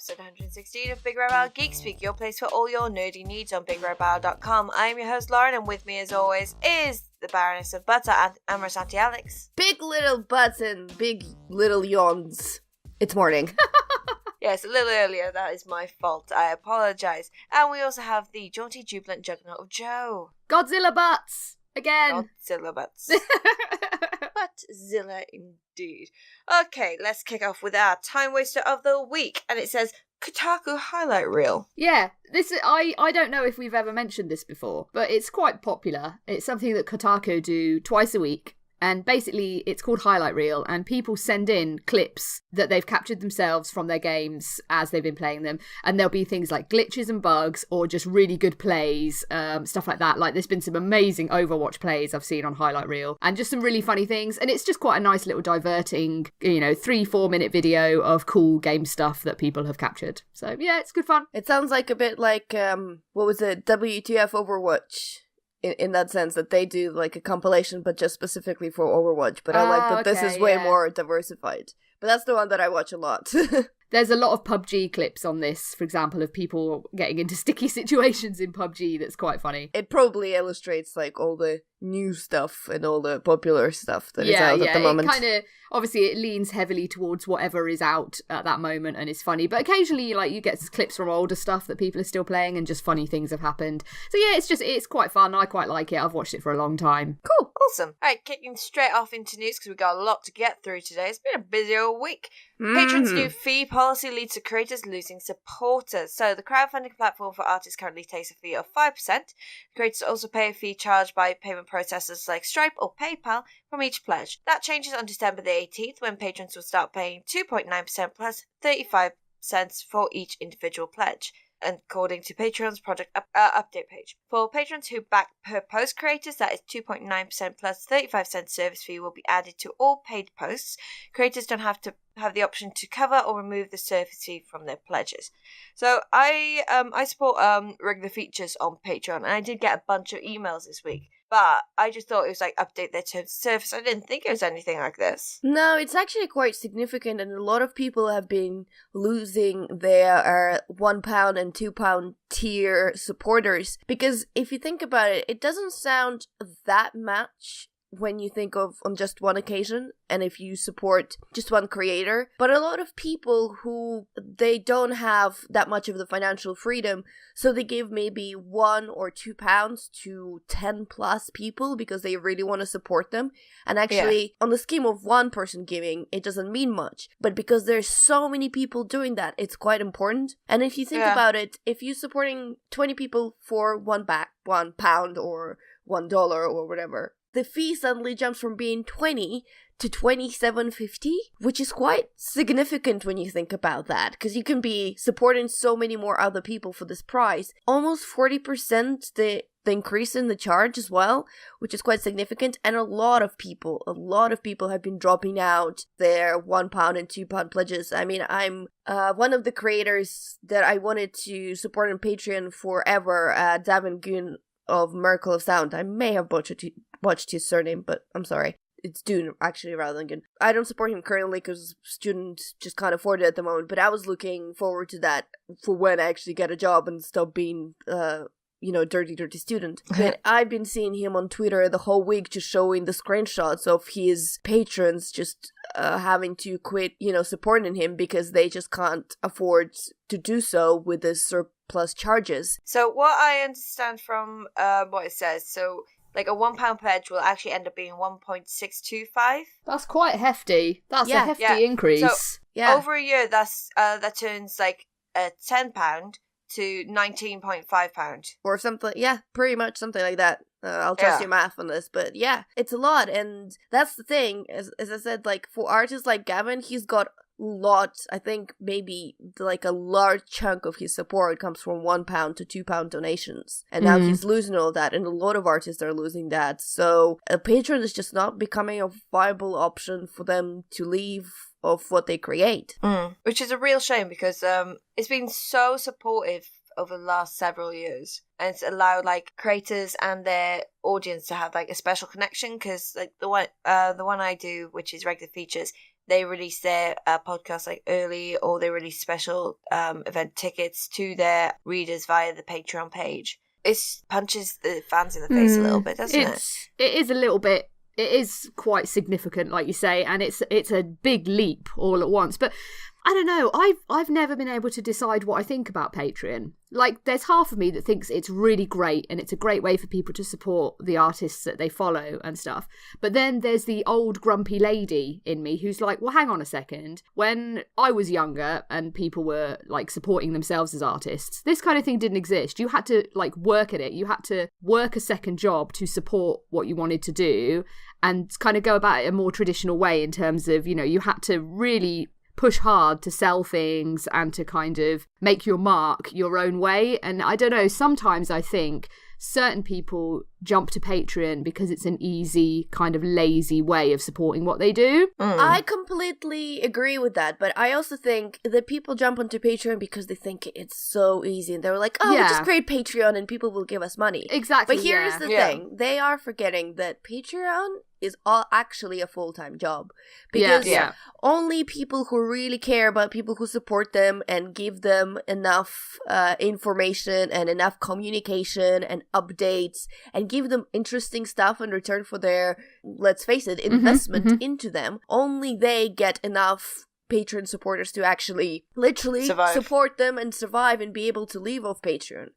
episode 116 of BigRedBarel Geek Speak, your place for all your nerdy needs on BigRedBarel.com. I am your host Lauren, and with me as always is the Baroness of Butter and Amorous Auntie Alex. Big little butts and big little yawns. It's morning. Yes, a little earlier, that is my fault. I apologise. And we also have the jaunty, jubilant juggernaut of Joe. Godzilla butts! Again! Godzilla butts. Buttzilla indeed. Okay, let's kick off with our time waster of the week. And it says, Kotaku highlight reel. Yeah, I don't know if we've ever mentioned this before, but it's quite popular. It's something that Kotaku do twice a week. And basically, it's called Highlight Reel, and people send in clips that they've captured themselves from their games as they've been playing them. And there'll be things like glitches and bugs, or just really good plays, stuff like that. Like, there's been some amazing Overwatch plays I've seen on Highlight Reel, and just some really funny things. And it's just quite a nice little diverting, 3-4 minute video of cool game stuff that people have captured. So, yeah, it's good fun. It sounds like a bit like, what was it, WTF Overwatch? In that sense, that they do like a compilation, but just specifically for Overwatch. But I like that this is way more diversified. But that's the one that I watch a lot. There's a lot of PUBG clips on this, for example, of people getting into sticky situations in PUBG. That's quite funny. It probably illustrates like all the new stuff and all the popular stuff that is out at the moment. It kind of, obviously it leans heavily towards whatever is out at that moment and is funny, but occasionally you get clips from older stuff that people are still playing and just funny things have happened. So yeah, it's quite fun. I quite like it. I've watched it for a long time. Cool. Awesome. Alright, kicking straight off into news because we've got a lot to get through today. It's been a busy old week. Patrons' new fee policy leads to creators losing supporters. So the crowdfunding platform for artists currently takes a fee of 5%. Creators also pay a fee charged by payment processors like Stripe or PayPal from each pledge. That changes on December the 18th when patrons will start paying 2.9% plus 35 cents for each individual pledge, according to Patreon's project update page. For patrons who back per post creators, that is 2.9% plus 35 cents service fee will be added to all paid posts. Creators don't have to have the option to cover or remove the service fee from their pledges. So I support regular features on Patreon, and I did get a bunch of emails this week. But I just thought it was like update their terms of service. I didn't think it was anything like this. No, it's actually quite significant, and a lot of people have been losing their £1 and £2 tier supporters. Because if you think about it, it doesn't sound that much when you think of on just one occasion and if you support just one creator, but a lot of people who they don't have that much of the financial freedom, so they give maybe £1 or £2 to 10 plus people because they really want to support them. And actually on the scheme of one person giving, it doesn't mean much, but because there's so many people doing that, it's quite important. And if you think about it, if you're supporting 20 people for £1 or $1 or whatever, the fee suddenly jumps from being 20 to $27.50, which is quite significant when you think about that, because you can be supporting so many more other people for this price. Almost 40% the increase in the charge as well, which is quite significant. And a lot of people have been dropping out their £1 and £2 pledges. I mean, I'm one of the creators that I wanted to support on Patreon forever, Davin Goon of Miracle of Sound. I may have botched his surname, but I'm sorry. It's Dune, actually, rather than Goon. I don't support him currently because students just can't afford it at the moment, but I was looking forward to that for when I actually get a job and stop being, dirty student. But I've been seeing him on Twitter the whole week just showing the screenshots of his patrons just having to quit, supporting him because they just can't afford to do so with the surplus charges. So what I understand from what it says, so like a £1 pledge will actually end up being 1.625. That's quite hefty. That's a hefty increase. So over a year, that turns like £10 to £19.5. Or something, pretty much something like that. I'll trust your math on this, but yeah, it's a lot. And that's the thing, as I said, like for artists like Gavin, he's got lots. I think maybe like a large chunk of his support comes from £1 to £2 donations, and now he's losing all that, and a lot of artists are losing that. So a Patreon is just not becoming a viable option for them to leave of what they create, which is a real shame because it's been so supportive over the last several years, and it's allowed like creators and their audience to have like a special connection, because like the one I do, which is regular features, they release their podcast like early, or they release special event tickets to their readers via the Patreon page. It punches the fans in the face a little bit, doesn't it? It is a little bit. It is quite significant, like you say, and it's a big leap all at once. But I don't know. I've never been able to decide what I think about Patreon. Like, there's half of me that thinks it's really great and it's a great way for people to support the artists that they follow and stuff. But then there's the old grumpy lady in me who's like, well, hang on a second. When I was younger and people were like supporting themselves as artists, this kind of thing didn't exist. You had to like work at it. You had to work a second job to support what you wanted to do and kind of go about it a more traditional way in terms of, you know, you had to really push hard to sell things and to kind of make your mark your own way. And I don't know, sometimes I think certain people jump to Patreon because it's an easy, kind of lazy way of supporting what they do. I completely agree with that, but I also think that people jump onto Patreon because they think it's so easy, and they're like, oh, we'll just create Patreon and people will give us money. Exactly. But here's the thing. They are forgetting that Patreon is actually a full-time job. Because only people who really care about people who support them and give them enough information and enough communication and updates and give them interesting stuff in return for their, let's face it, investment into them, only they get enough Patreon supporters to actually literally support them and survive and be able to live off Patreon.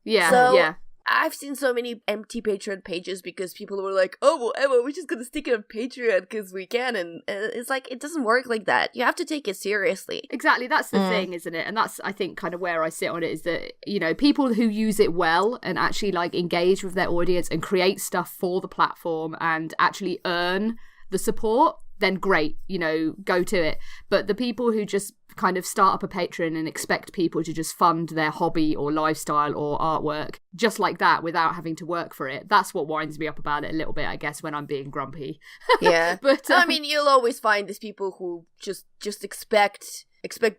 I've seen so many empty Patreon pages because people were like, oh, well, Emma, we're just gonna stick it on Patreon because we can. And it's like, it doesn't work like that. You have to take it seriously. Exactly. That's the thing, isn't it? And that's, I think, kind of where I sit on it is that, you know, people who use it well and actually like engage with their audience and create stuff for the platform and actually earn the support, then great, you know, go to it. But the people who just kind of start up a Patreon and expect people to just fund their hobby or lifestyle or artwork just like that without having to work for it, that's what winds me up about it a little bit, I guess, when I'm being grumpy. Yeah. But I mean, you'll always find these people who just expect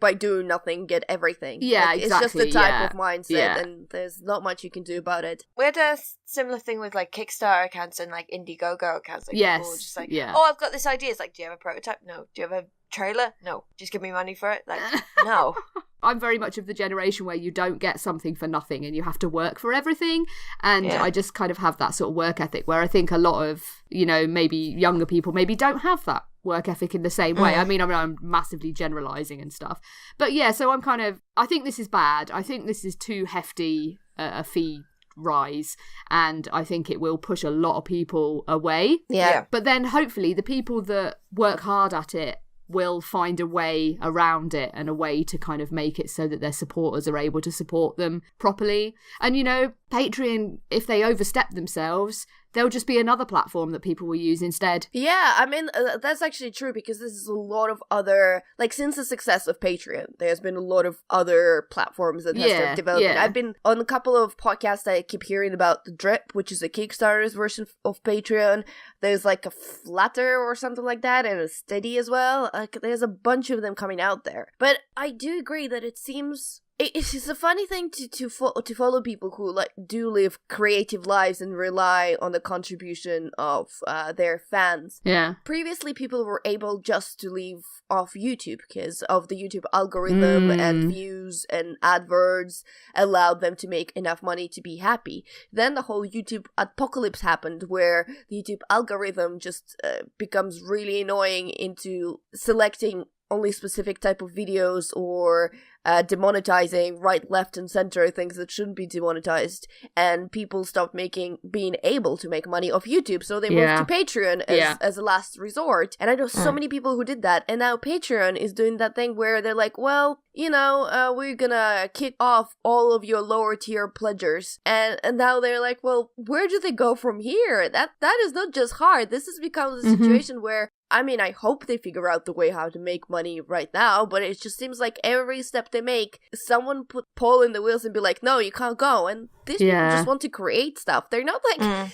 by doing nothing get everything. Yeah, like, exactly. It's just the type of mindset, and there's not much you can do about it. We had a similar thing with like Kickstarter accounts and like Indiegogo accounts. Like, people were just like, oh, I've got this idea. It's like, do you have a prototype? No. Do you have a trailer? No. Just give me money for it? Like, no. I'm very much of the generation where you don't get something for nothing and you have to work for everything. And I just kind of have that sort of work ethic where I think a lot of, you know, maybe younger people maybe don't have that work ethic in the same way. I mean, I'm massively generalizing and stuff. But yeah, so I think this is bad. I think this is too hefty a fee rise, and I think it will push a lot of people away. Yeah. But then hopefully the people that work hard at it will find a way around it and a way to kind of make it so that their supporters are able to support them properly. And, you know, Patreon, if they overstep themselves, there'll just be another platform that people will use instead. Yeah, I mean, that's actually true because this is a lot of other, like, since the success of Patreon, there's been a lot of other platforms that have started developing. I've been on a couple of podcasts that I keep hearing about the Drip, which is a Kickstarter's version of Patreon. There's like a Flutter or something like that, and a Steady as well. Like, there's a bunch of them coming out there. But I do agree that it seems... It's a funny thing to follow people who like do live creative lives and rely on the contribution of their fans. Yeah. Previously, people were able just to live off YouTube because of the YouTube algorithm and views and adverts allowed them to make enough money to be happy. Then the whole YouTube apocalypse happened where the YouTube algorithm just becomes really annoying into selecting only specific type of videos or demonetizing right, left, and center things that shouldn't be demonetized, and people stopped being able to make money off YouTube, so they moved to Patreon as a last resort. And I know so many people who did that, and now Patreon is doing that thing where they're like, well, you know, we're gonna kick off all of your lower tier pledgers, and now they're like, well, where do they go from here? That is not just hard. This has become a situation where, I mean, I hope they figure out the way how to make money right now, but it just seems like every step they make, someone put Paul in the wheels and be like, no, you can't go. And these people just want to create stuff. They're not like,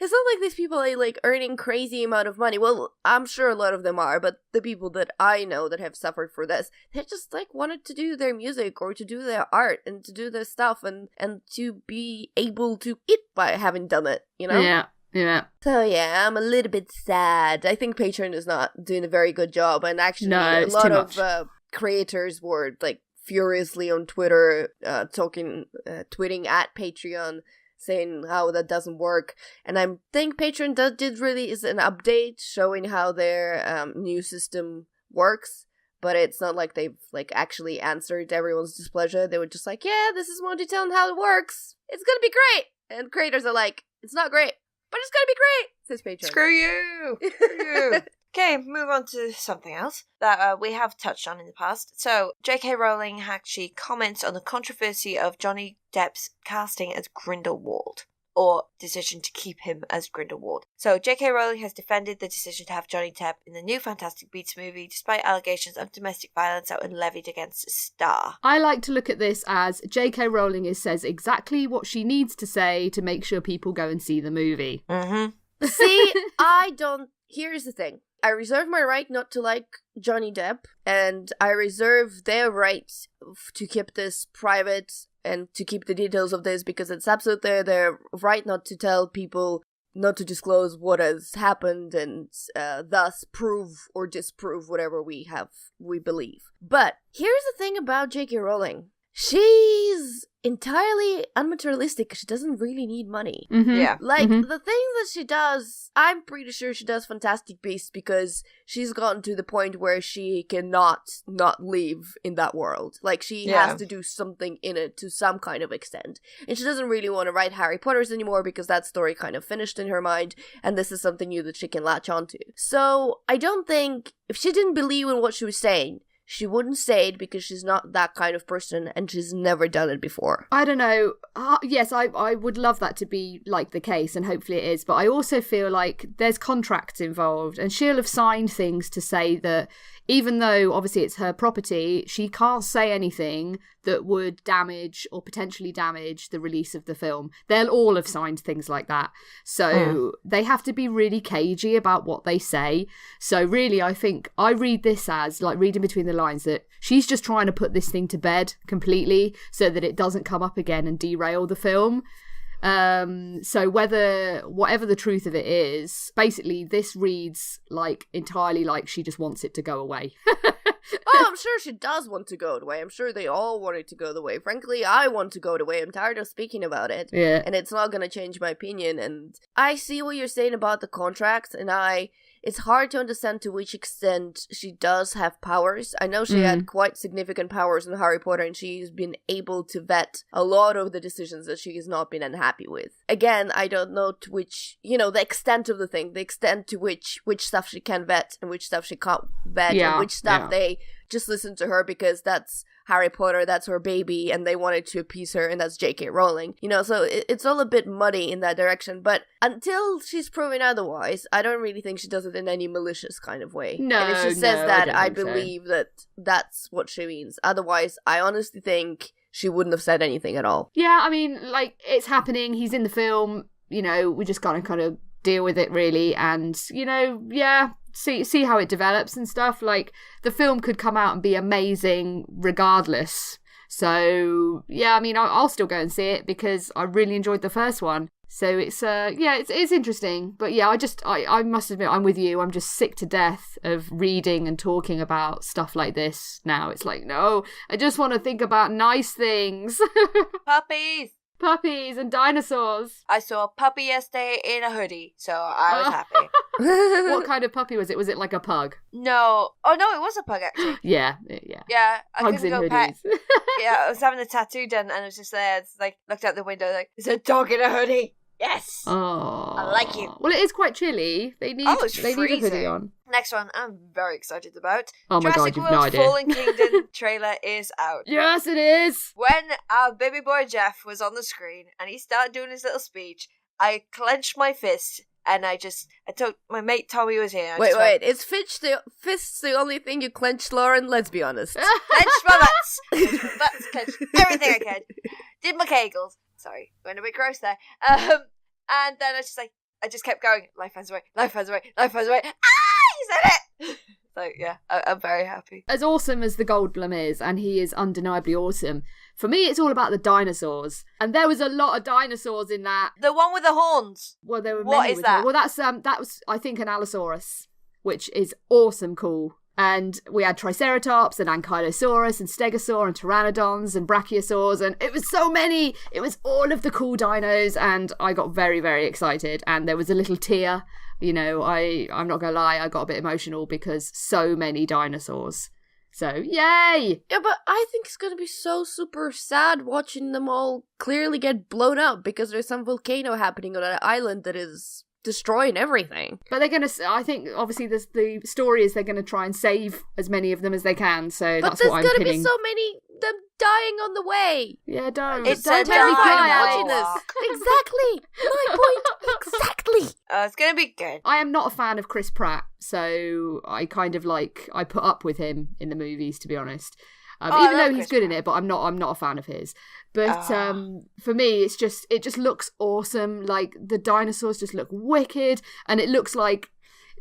it's not like these people are like earning crazy amount of money. Well, I'm sure a lot of them are, but the people that I know that have suffered for this, they just like wanted to do their music or to do their art and to do their stuff and to be able to eat by having done it, you know? Yeah. Yeah. So yeah, I'm a little bit sad. I think Patreon is not doing a very good job, and actually No, a lot of creators were like furiously on Twitter tweeting at Patreon saying how that doesn't work. And I think Patreon did release an update showing how their new system works, but it's not like they've like actually answered everyone's displeasure. They were just like, yeah, this is Monty telling how it works. It's gonna be great. And creators are like, it's not great, but it's gonna be great, says Patreon. Screw you! Screw you! Okay, move on to something else that we have touched on in the past. So, J.K. Rowling actually comments on the controversy of Johnny Depp's casting as Grindelwald, or decision to keep him as Grindelwald. So, J.K. Rowling has defended the decision to have Johnny Depp in the new Fantastic Beasts movie, despite allegations of domestic violence that were levied against the star. I like to look at this as J.K. Rowling says exactly what she needs to say to make sure people go and see the movie. Mm-hmm. See, here's the thing. I reserve my right not to like Johnny Depp, and I reserve their right to keep this private and to keep the details of this, because it's absolutely their right not to tell people, not to disclose what has happened, and thus prove or disprove whatever we believe. But here's the thing about J.K. Rowling. She's entirely unmaterialistic. She doesn't really need money. Mm-hmm. Yeah. Like, the thing that she does, I'm pretty sure she does Fantastic Beasts because she's gotten to the point where she cannot not live in that world. Like, she has to do something in it to some kind of extent. And she doesn't really want to write Harry Potter's anymore because that story kind of finished in her mind, and this is something new that she can latch onto. So, I don't think, if she didn't believe in what she was saying, she wouldn't say it, because she's not that kind of person and she's never done it before. I don't know. Yes, I would love that to be like the case, and hopefully it is. But I also feel like there's contracts involved, and she'll have signed things to say that even though obviously it's her property, she can't say anything that would damage or potentially damage the release of the film. They'll all have signed things like that. So they have to be really cagey about what they say. So really, I think I read this as, like, reading between the lines, that she's just trying to put this thing to bed completely so that it doesn't come up again and derail the film. So whatever the truth of it is, basically this reads like entirely like she just wants it to go away. Oh, I'm sure she does want to go away. I'm sure they all want it to go away. Frankly, I want to go away. I'm tired of speaking about it. Yeah. And it's not going to change my opinion. And I see what you're saying about the contract, and it's hard to understand to which extent she does have powers. I know she had quite significant powers in Harry Potter, and she's been able to vet a lot of the decisions that she has not been unhappy with. Again, I don't know to which, the extent of the thing, the extent to which stuff she can vet and which stuff she can't vet, and which stuff they just listen to her because that's Harry Potter, that's her baby, and they wanted to appease her, and that's J.K. Rowling. So it's all a bit muddy in that direction, but until she's proven otherwise, I don't really think she does it in any malicious kind of way. No, and if she says that, I believe believe that that's what she means. Otherwise, I honestly think she wouldn't have said anything at all. Yeah, I mean, like, it's happening, he's in the film, we just gotta kind of deal with it, really, and, see how it develops and stuff. Like, the film could come out and be amazing regardless. So, yeah, I mean, I'll still go and see it because I really enjoyed the first one. So it's interesting. But yeah, I must admit, I'm with you. I'm just sick to death of reading and talking about stuff like this now. It's like, no, I just want to think about nice things. Puppies and dinosaurs. I saw a puppy yesterday in a hoodie, so I was happy. What kind of puppy was it? Was it like a pug? No. Oh, no, it was a pug, actually. Yeah. Yeah, I Pugs couldn't in go hoodies. Yeah, I was having a tattoo done, and I was just there. It's like, looked out the window, like, there's a dog in a hoodie. Yes. Oh, I like you. Well, it is quite chilly. They need a hoodie on. Next one, I'm very excited about. Oh my Jurassic god, you've World no idea. Fallen Kingdom trailer is out. Yes, it is. When our baby boy Jeff was on the screen and he started doing his little speech, I clenched my fist and I told my mate Tommy was here. Wait, is fists the only thing you clench, Lauren? Let's be honest. Clenched my butts, clenched everything I could. Did my kegels. Sorry, went a bit gross there. And then I just kept going. Life has a way. Life has a way. Life has a way. He said it. So yeah, I'm very happy. As awesome as the Goldblum is, and he is undeniably awesome, For me, it's all about the dinosaurs. And there was a lot of dinosaurs in that. The one with the horns. Well, there were What many is with that? Well, that was, I think, an Allosaurus, which is awesome cool. And we had Triceratops and Ankylosaurus and Stegosaur and Pteranodons and Brachiosaurs, and it was so many. It was all of the cool dinos, and I got very, very excited. And there was a little tear. You know, I'm not going to lie, I got a bit emotional because so many dinosaurs. So, yay! Yeah, but I think it's gonna be so super sad watching them all clearly get blown up because there's some volcano happening on an island that is destroying everything. But they're going to, I think, obviously, the story is they're going to try and save as many of them as they can, so But that's what I'm there's pinning. gonna be so many them dying on the way. Yeah, don't. It's don't a make me cry, dialogue. Alex. Exactly. My point. Exactly. It's going to be good. I am not a fan of Chris Pratt, so I kind of I put up with him in the movies, to be honest. Even though he's good in it, but I'm not a fan of his. But for me, it just looks awesome. Like the dinosaurs just look wicked, and it looks like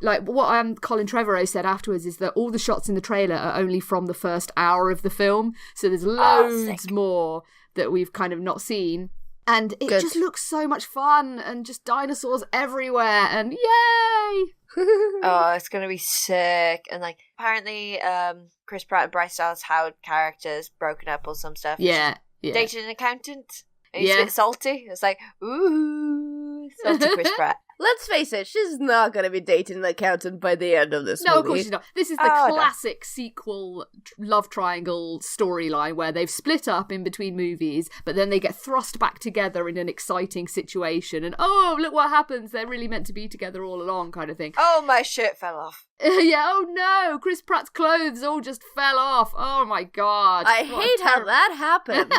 what Colin Trevorrow said afterwards is that all the shots in the trailer are only from the first hour of the film, so there's loads more that we've kind of not seen. And it just looks so much fun, and just dinosaurs everywhere, and yay! It's gonna be sick. And apparently, Chris Pratt and Bryce Dallas Howard characters broken up or some stuff. Yeah. Dated an accountant. And he's a bit salty. It's like, ooh, salty Chris Pratt. Let's face it, she's not going to be dating an accountant by the end of this movie. No, of course she's not. This is the classic sequel love triangle storyline where they've split up in between movies, but then they get thrust back together in an exciting situation. And, oh, look what happens. They're really meant to be together all along kind of thing. Oh, my shirt fell off. Yeah, oh no, Chris Pratt's clothes all just fell off. Oh my god. I hate how that happens.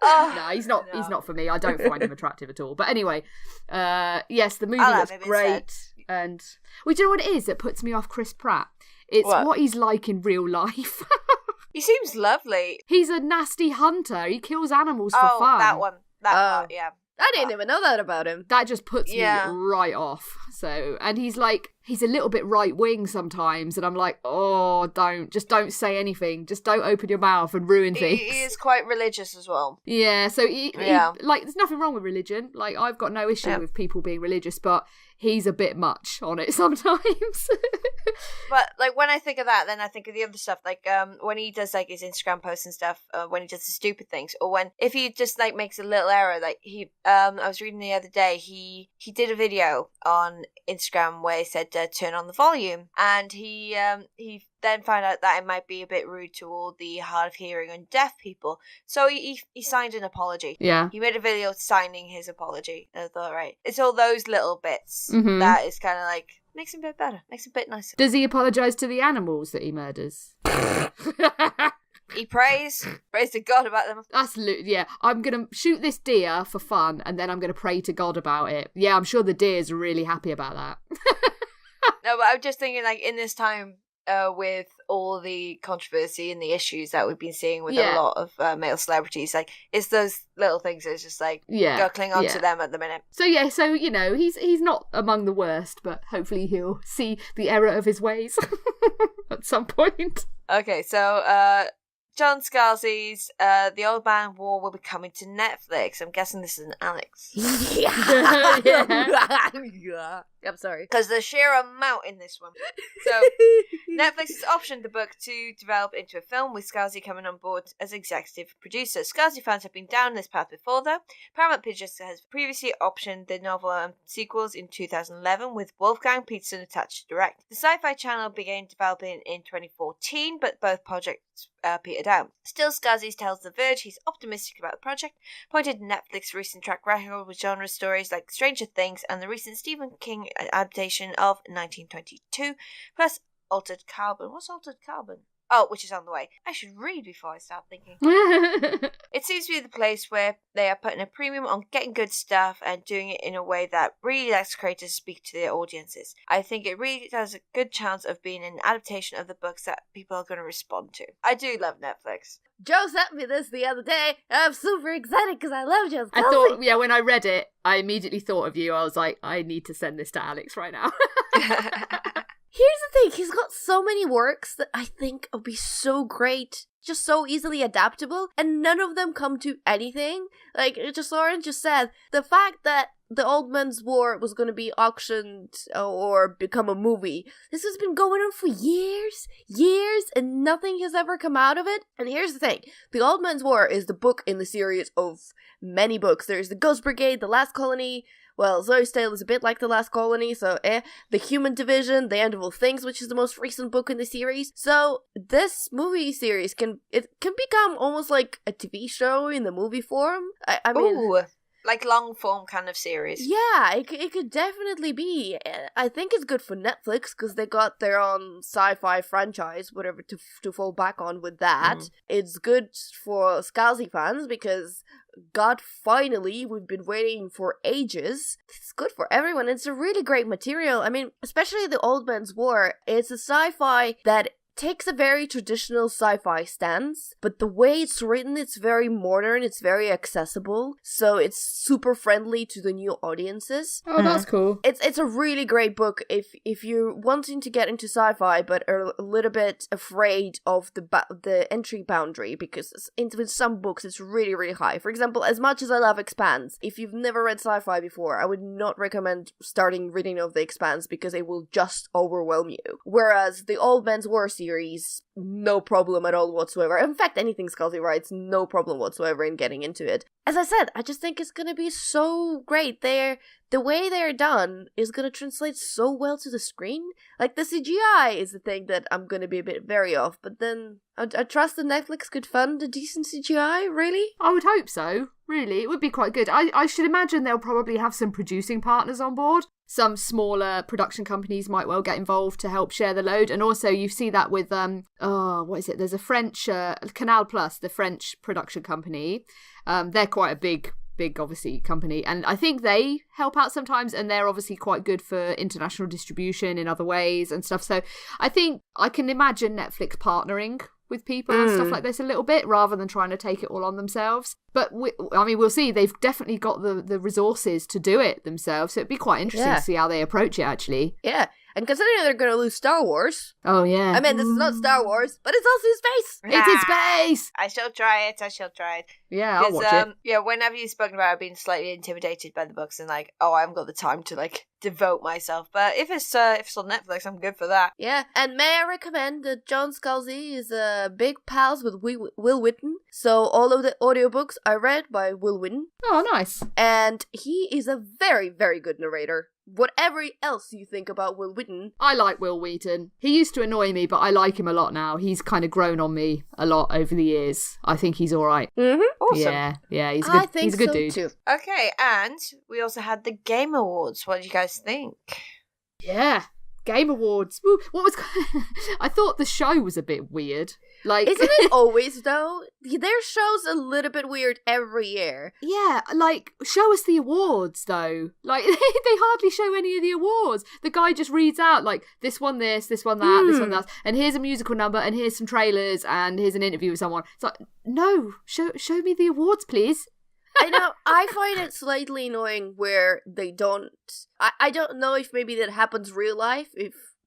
No, he's not for me. I don't find him attractive at all. But anyway, yes, the movie looks great. And do you know what it is that puts me off Chris Pratt? It's what he's like in real life. He seems lovely. He's a nasty hunter. He kills animals for fun. Oh, that one. That part, yeah. I didn't even know that about him. That just puts me right off. So, and he's a little bit right wing sometimes, and I'm like, oh, don't say anything. Just don't open your mouth and ruin things. He is quite religious as well. Yeah, so he there's nothing wrong with religion. Like, I've got no issue with people being religious, but he's a bit much on it sometimes. But when I think of that, then I think of the other stuff, when he does his Instagram posts and stuff, when he does the stupid things, or if he just makes a little error, I was reading the other day, he did a video on Instagram where he said turn on the volume, and he then found out that it might be a bit rude to all the hard of hearing and deaf people, so he signed an apology. Yeah, he made a video signing his apology. And I thought, right, it's all those little bits that is kind of makes him a bit better, makes him a bit nicer. Does he apologise to the animals that he murders? He prays to God about them. Absolutely, yeah. I'm going to shoot this deer for fun, and then I'm going to pray to God about it. Yeah, I'm sure the deer's really happy about that. No, but I'm just thinking, in this time, with all the controversy and the issues that we've been seeing with a lot of male celebrities, it's those little things that's just gotta cling on to them at the minute. So yeah, he's not among the worst, but hopefully he'll see the error of his ways at some point. Okay, so John Scalzi's The Old Man War will be coming to Netflix. I'm guessing this is an Alex. Yeah. I'm sorry. Because the sheer amount in this one. So, Netflix has optioned the book to develop into a film, with Scalzi coming on board as executive producer. Scalzi fans have been down this path before, though. Paramount Pictures has previously optioned the novel and sequels in 2011, with Wolfgang Peterson attached to direct. The Sci-Fi Channel began developing in 2014, but both projects petered out. Still, Scalzi tells The Verge he's optimistic about the project, pointed to Netflix's recent track record with genre stories like Stranger Things and the recent Stephen King adaptation of 1922, plus Altered Carbon. What's Altered Carbon? Oh, which is on the way. I should read before I start thinking. It seems to be the place where they are putting a premium on getting good stuff and doing it in a way that really lets creators speak to their audiences. I think it really has a good chance of being an adaptation of the books that people are going to respond to. I do love Netflix. Joe sent me this the other day. I'm super excited because I love Joe. I thought, when I read it, I immediately thought of you. I was like, I need to send this to Alex right now. Here's the thing, he's got so many works that I think would be so great just so easily adaptable, and none of them come to anything. Like, just Lauren just said, the fact that The Old Man's War was going to be auctioned or become a movie, this has been going on for years, and nothing has ever come out of it. And here's the thing, The Old Man's War is the book in the series of many books. There's The Ghost Brigade, The Last Colony, well, Zoe's Tale is a bit like The Last Colony, so The Human Division, The End of All Things, which is the most recent book in the series. So this movie series can become almost like a TV show in the movie form. I mean, ooh, like long form kind of series. Yeah, it could definitely be. I think it's good for Netflix because they got their own sci-fi franchise, whatever to fall back on with that. It's good for Scalzi fans because, God, finally, we've been waiting for ages. It's good for everyone. It's a really great material. I mean, especially The Old Man's War. It's a sci-fi that takes a very traditional sci-fi stance, but the way it's written, it's very modern, it's very accessible, so it's super friendly to the new audiences. Oh, that's cool. It's a really great book if you're wanting to get into sci-fi but are a little bit afraid of the entry boundary, because with some books it's really, really high. For example, as much as I love Expanse, if you've never read sci-fi before, I would not recommend starting reading of The Expanse because it will just overwhelm you. Whereas The Old Man's War series, no problem at all whatsoever. In fact, anything Scalzi writes, no problem whatsoever in getting into it. As I said, I just think it's gonna be so great. The way they're done is gonna translate so well to the screen. Like, the CGI is the thing that I'm gonna be a bit wary of, but then I trust that Netflix could fund a decent CGI, really? I would hope so, really. It would be quite good. I should imagine they'll probably have some producing partners on board. Some smaller production companies might well get involved to help share the load. And also you see that with, what is it? There's a French, Canal Plus, the French production company. They're quite a big, obviously, company. And I think they help out sometimes, and they're obviously quite good for international distribution in other ways and stuff. So I think I can imagine Netflix partnering with people and stuff like this a little bit, rather than trying to take it all on themselves. But we'll see. They've definitely got the resources to do it themselves, so it'd be quite interesting to see how they approach it, actually. Yeah, and considering they're going to lose Star Wars. Oh, yeah. I mean, this is not Star Wars, but it's also in space. It's in space! I shall try it. Yeah, I'll watch it. Yeah, whenever you've spoken about being slightly intimidated by the books and like, oh, I haven't got the time to like devote myself. But if it's on Netflix, I'm good for that. Yeah, and may I recommend that John Scalzi is big pals with Will Wheaton. So all of the audiobooks I read by Will Wheaton. Oh, nice. And he is a very, very good narrator. Whatever else you think about Will Wheaton. I like Will Wheaton. He used to annoy me, but I like him a lot now. He's kind of grown on me a lot over the years. I think he's all right. Mm-hmm. Awesome. Yeah, he's good. I think he's a good so dude. Too. Okay, and we also had the Game Awards. What do you guys think? Yeah. Game Awards. Woo. What was? I thought the show was a bit weird. Like, isn't it always though? Their show's a little bit weird every year. Yeah, like, show us the awards though. Like, they hardly show any of the awards. The guy just reads out like, this one this one that, this one that, and here's a musical number, and here's some trailers, and here's an interview with someone. It's like, no, show me the awards, please. I know, I find it slightly annoying where they don't... I don't know if maybe that happens real life,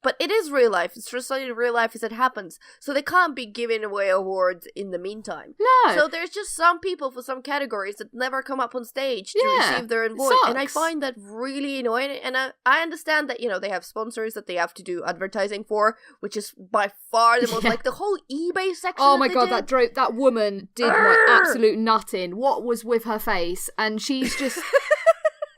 but it is real life. It's translated real life as it happens. So they can't be giving away awards in the meantime. No. So there's just some people for some categories that never come up on stage to receive their award. Sucks. And I find that really annoying. And I understand that, they have sponsors that they have to do advertising for, which is by far the most, like the whole eBay section. Oh my God, that woman did my absolute nutting. What was with her face? And she's just...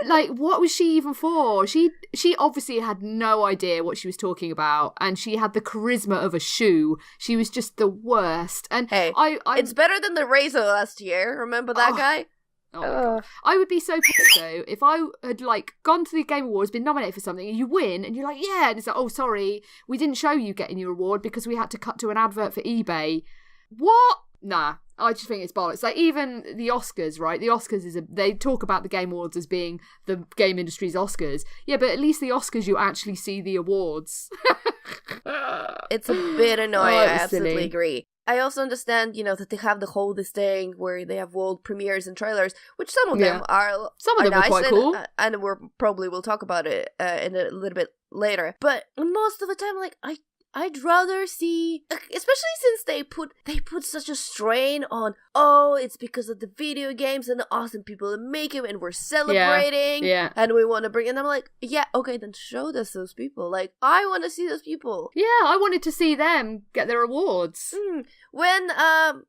Like, what was she even for? She obviously had no idea what she was talking about, and she had the charisma of a shoe. She was just the worst. And hey, it's better than the Razor last year. Remember that guy? Oh my God. I would be so pissed though if I had like gone to the Game Awards, been nominated for something, and you win, and you're like, yeah, and it's like, oh, sorry, we didn't show you getting your award because we had to cut to an advert for eBay. What? Nah. I just think it's bollocks. Like, even the Oscars, right? The Oscars they talk about the Game Awards as being the game industry's Oscars. Yeah, but at least the Oscars, you actually see the awards. It's a bit annoying. I absolutely silly. Agree. I also understand, that they have this thing where they have world premieres and trailers, which some of them are nice, quite cool. And we'll talk about it in a little bit later. But most of the time, like, I'd rather see, especially since they put such a strain on, oh, it's because of the video games and the awesome people that make it, and we're celebrating, and we want to bring, and I'm like, yeah, okay, then show us those people. Like, I want to see those people. Yeah, I wanted to see them get their awards. When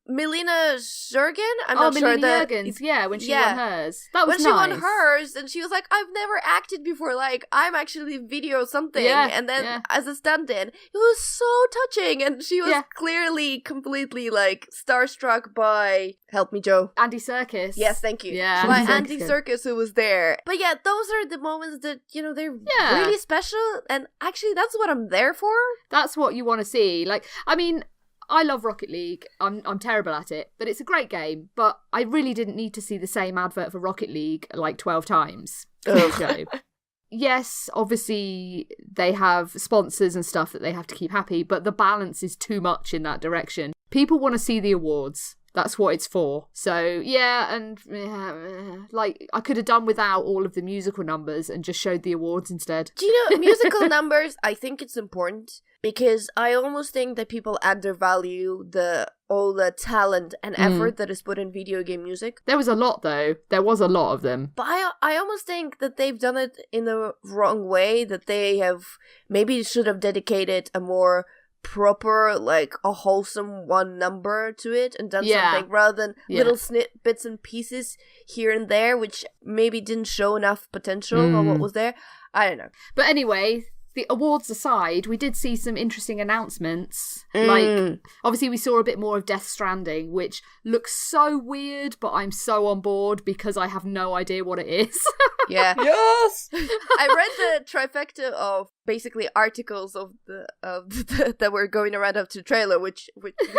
Melina Jurgen, I'm not sure that Jurgens, when she won hers, that was when she won hers, and she was like, I've never acted before, like I'm actually video something, and then as a stand-in, it was so touching, and she was clearly completely like starstruck by, help me, Joe, Andy Serkis. Yes, thank you. Yeah, by Andy Serkis, who was there. But yeah, those are the moments that, you know, they're really special, and actually that's what I'm there for. That's what you want to see. Like, I mean, I love Rocket League. I'm terrible at it, but it's a great game. But I really didn't need to see the same advert for Rocket League like 12 times. So, yes, obviously they have sponsors and stuff that they have to keep happy, but the balance is too much in that direction. People want to see the awards. That's what it's for. So, like, I could have done without all of the musical numbers and just showed the awards instead. Do you know, musical numbers, I think it's important, because I almost think that people undervalue all the talent and effort that is put in video game music. There was a lot, though. There was a lot of them. But I almost think that they've done it in the wrong way, that they have maybe should have dedicated a more proper, like a wholesome one number to it and done something rather than little bits and pieces here and there, which maybe didn't show enough potential on what was there. I don't know. But anyway, the awards aside, we did see some interesting announcements. Like, obviously we saw a bit more of Death Stranding, which looks so weird, but I'm so on board because I have no idea what it is. Yeah. Yes! I read the trifecta of basically articles of the that were going around up to the trailer, which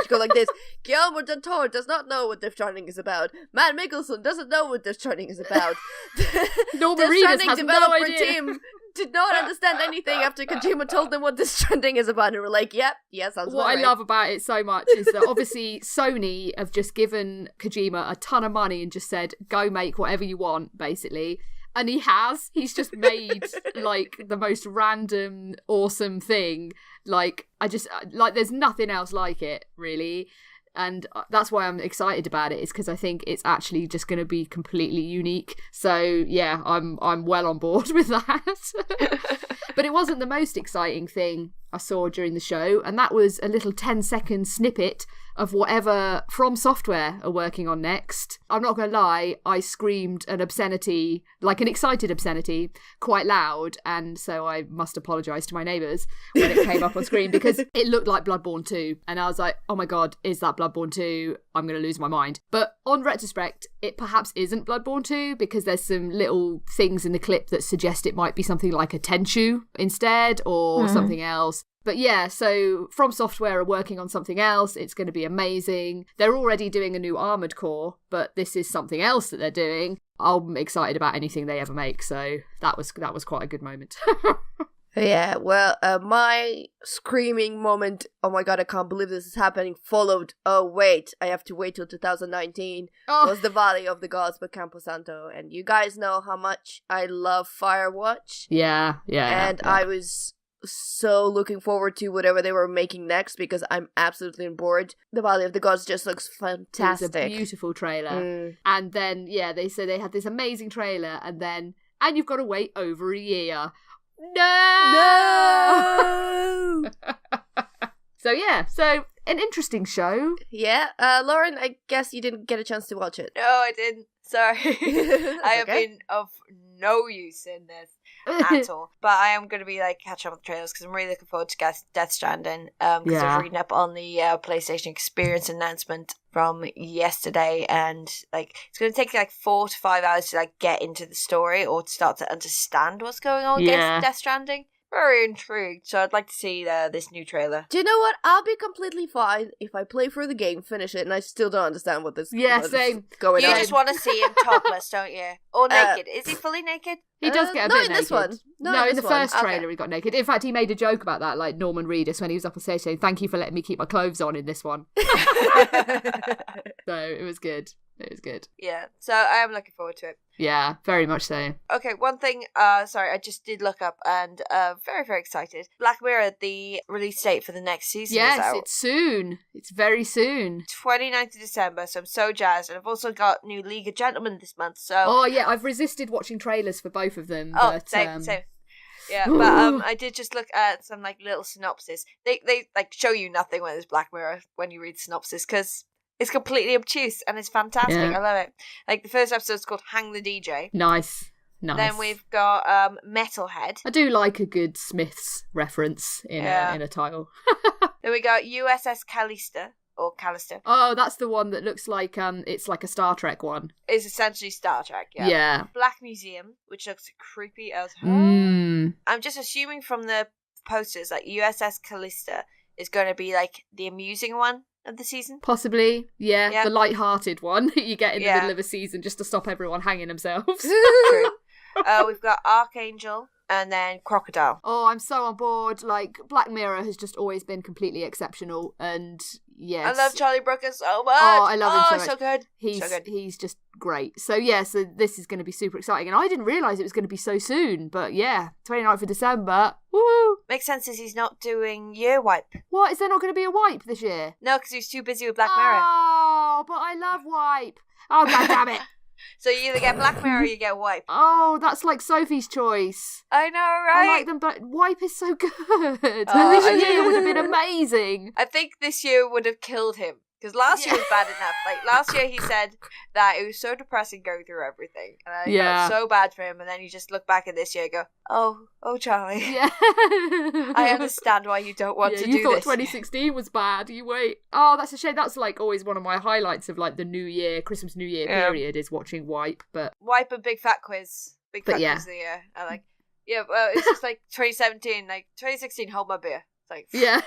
go like this: Guillermo del Toro does not know what Death Stranding is about. Matt Mikkelsen doesn't know what Death Stranding is about. Norman Reedus has no idea. Team did not understand anything after Kojima told them what Death Stranding is about, and we're like, yep, sounds what right. I love about it so much is that obviously Sony have just given Kojima a ton of money and just said, go make whatever you want, basically. And he's just made like the most random awesome thing. Like, there's nothing else like it, really. And that's why I'm excited about it, is because I think it's actually just going to be completely unique. So yeah, I'm well on board with that. But it wasn't the most exciting thing I saw during the show, and that was a little 10-second snippet of whatever From Software are working on next. I'm not going to lie, I screamed an obscenity, like an excited obscenity, quite loud, and so I must apologise to my neighbours when it came up on screen, because it looked like Bloodborne 2, and I was like, oh my god, is that Bloodborne 2? I'm going to lose my mind. But on retrospect, it perhaps isn't Bloodborne 2, because there's some little things in the clip that suggest it might be something like a Tenchu instead, or something else. But yeah, so From Software are working on something else. It's going to be amazing. They're already doing a new Armored Core, but this is something else that they're doing. I'm excited about anything they ever make, so that was quite a good moment. Yeah, well, my screaming moment, oh my god, I can't believe this is happening, followed, oh wait, I have to wait till 2019, was The Valley of the Gods by Camposanto. And you guys know how much I love Firewatch. Yeah. And I was so looking forward to whatever they were making next, because I'm absolutely on board. The Valley of the Gods just looks fantastic. It's a beautiful trailer. And then, they said they had this amazing trailer, and you've got to wait over a year. No! So an interesting show. Yeah, Lauren, I guess you didn't get a chance to watch it. No, I didn't. Sorry. I have been of no use in this at all. But I am going to be catch up with the trailers, because I'm really looking forward to Death Stranding. Because I was reading up on the PlayStation Experience announcement from yesterday, and it's going to take 4 to 5 hours to get into the story or to start to understand what's going on with Death Stranding. Very intrigued, so I'd like to see this new trailer. Do you know what? I'll be completely fine if I play through the game, finish it, and I still don't understand what this same. Going on. You just want to see him topless, don't you? Or naked. Is he fully naked? He does get a bit naked. Not in this one. No, in the first trailer he got naked. In fact, he made a joke about that, like Norman Reedus, when he was up on stage saying, thank you for letting me keep my clothes on in this one. So it was good. It was good. Yeah, so I am looking forward to it. Yeah, very much so. Okay, one thing, sorry, I just did look up and very, very excited. Black Mirror, the release date for the next season is out. Yes, it's soon. It's very soon. 29th of December, so I'm so jazzed. And I've also got new League of Gentlemen this month, so... Oh, yeah, I've resisted watching trailers for both of them. Oh, but, same. Yeah, but I did just look at some, like, little synopsis. They like, show you nothing when there's Black Mirror when you read synopsis, because... it's completely obtuse and it's fantastic. Yeah. I love it. Like, the first episode's called Hang the DJ. Nice. Then we've got Metalhead. I do like a good Smiths reference in a title. Then we got USS Callister. Or Callister. Oh, that's the one that looks like it's like a Star Trek one. It's essentially Star Trek, yeah. Yeah. Black Museum, which looks creepy as hell. I'm just assuming from the posters that USS Callister is going to be like the amusing one of the season. Possibly, yeah. The light-hearted one you get in the middle of a season just to stop everyone hanging themselves. True. We've got Archangel and then Crocodile. Oh, I'm so on board. Like, Black Mirror has just always been completely exceptional, and yes. I love Charlie Brooker so much. Oh, I love him so much. So good. He's just great. So so this is going to be super exciting, and I didn't realise it was going to be so soon, but yeah, 29th of December. Woo! Makes sense as he's not doing Year Wipe. What, is there not going to be a wipe this year? No, because he's too busy with Black Mirror. Oh, but I love wipe. Oh, god damn it. So you either get Black Mirror or you get Wipe. Oh, that's like Sophie's choice. I know, right? I like them, but Wipe is so good. Oh, This year would have been amazing. I think this year would have killed him. Because last year was bad enough. Like, last year he said that it was so depressing going through everything. And I felt so bad for him. And then you just look back at this year and go, oh, Charlie. Yeah. I understand why you don't want to do this. You thought 2016 was bad. You wait. Oh, that's a shame. That's like always one of my highlights of like the New Year, Christmas New Year period is watching Wipe. But Wipe and Big Fat Quiz. Big Fat Quiz of the year. I like. Yeah, well, it's just like 2017. Like 2016, hold my beer. Like, yeah.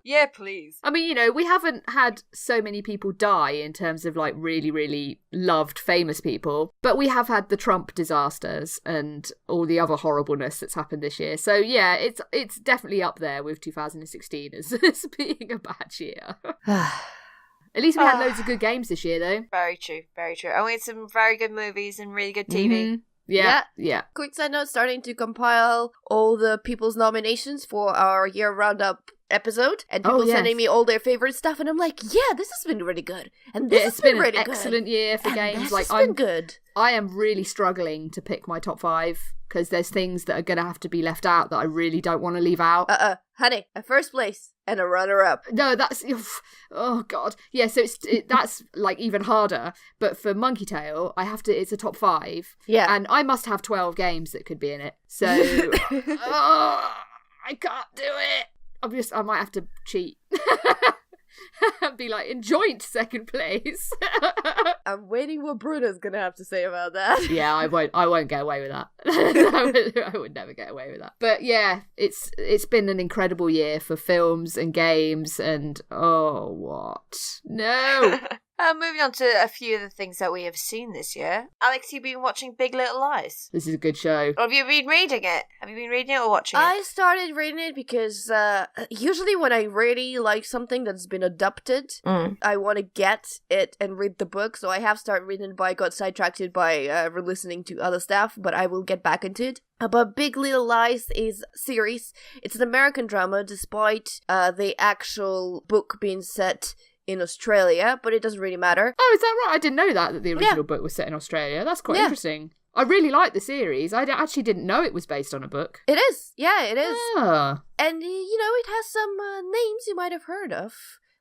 Yeah, please. I mean, we haven't had so many people die in terms of like really, really loved famous people, but we have had the Trump disasters and all the other horribleness that's happened this year. So yeah, it's definitely up there with 2016 as being a bad year. At least we had loads of good games this year, though. Very true, very true. And we had some very good movies and really good TV. Mm-hmm. Yeah. Quick side note, starting to compile all the people's nominations for our year roundup episode, and people sending me all their favorite stuff, and I'm like, yeah, this has been really good, and this has been really good. It's been an excellent year for games. Like, been good. I am really struggling to pick my top 5 because there's things that are going to have to be left out that I really don't want to leave out. Honey, a first place and a runner-up. No, that's... Oh, God. Yeah, so that's, like, even harder. But for Monkey Tail, it's a top 5. Yeah. And I must have 12 games that could be in it. So, I can't do it. I might have to cheat. And be like, in joint second place. I'm waiting what Bruno's gonna have to say about that. Yeah, I won't get away with that. I would never get away with that. But yeah, it's been an incredible year for films and games, and no. Moving on to a few of the things that we have seen this year. Alex, you've been watching Big Little Lies. This is a good show. Or have you been reading it? Have you been reading it or watching it? I started reading it because usually when I really like something that's been adapted, I want to get it and read the book. So I have started reading it, but I got sidetracked by re-listening to other stuff, but I will get back into it. But Big Little Lies is a series. It's an American drama, despite the actual book being set in Australia, but it doesn't really matter. Oh, is that right? I didn't know that the original book was set in Australia. That's quite interesting. I really like the series. I actually didn't know it was based on a book. It is. Yeah, it is. Ah. And, it has some names you might have heard of.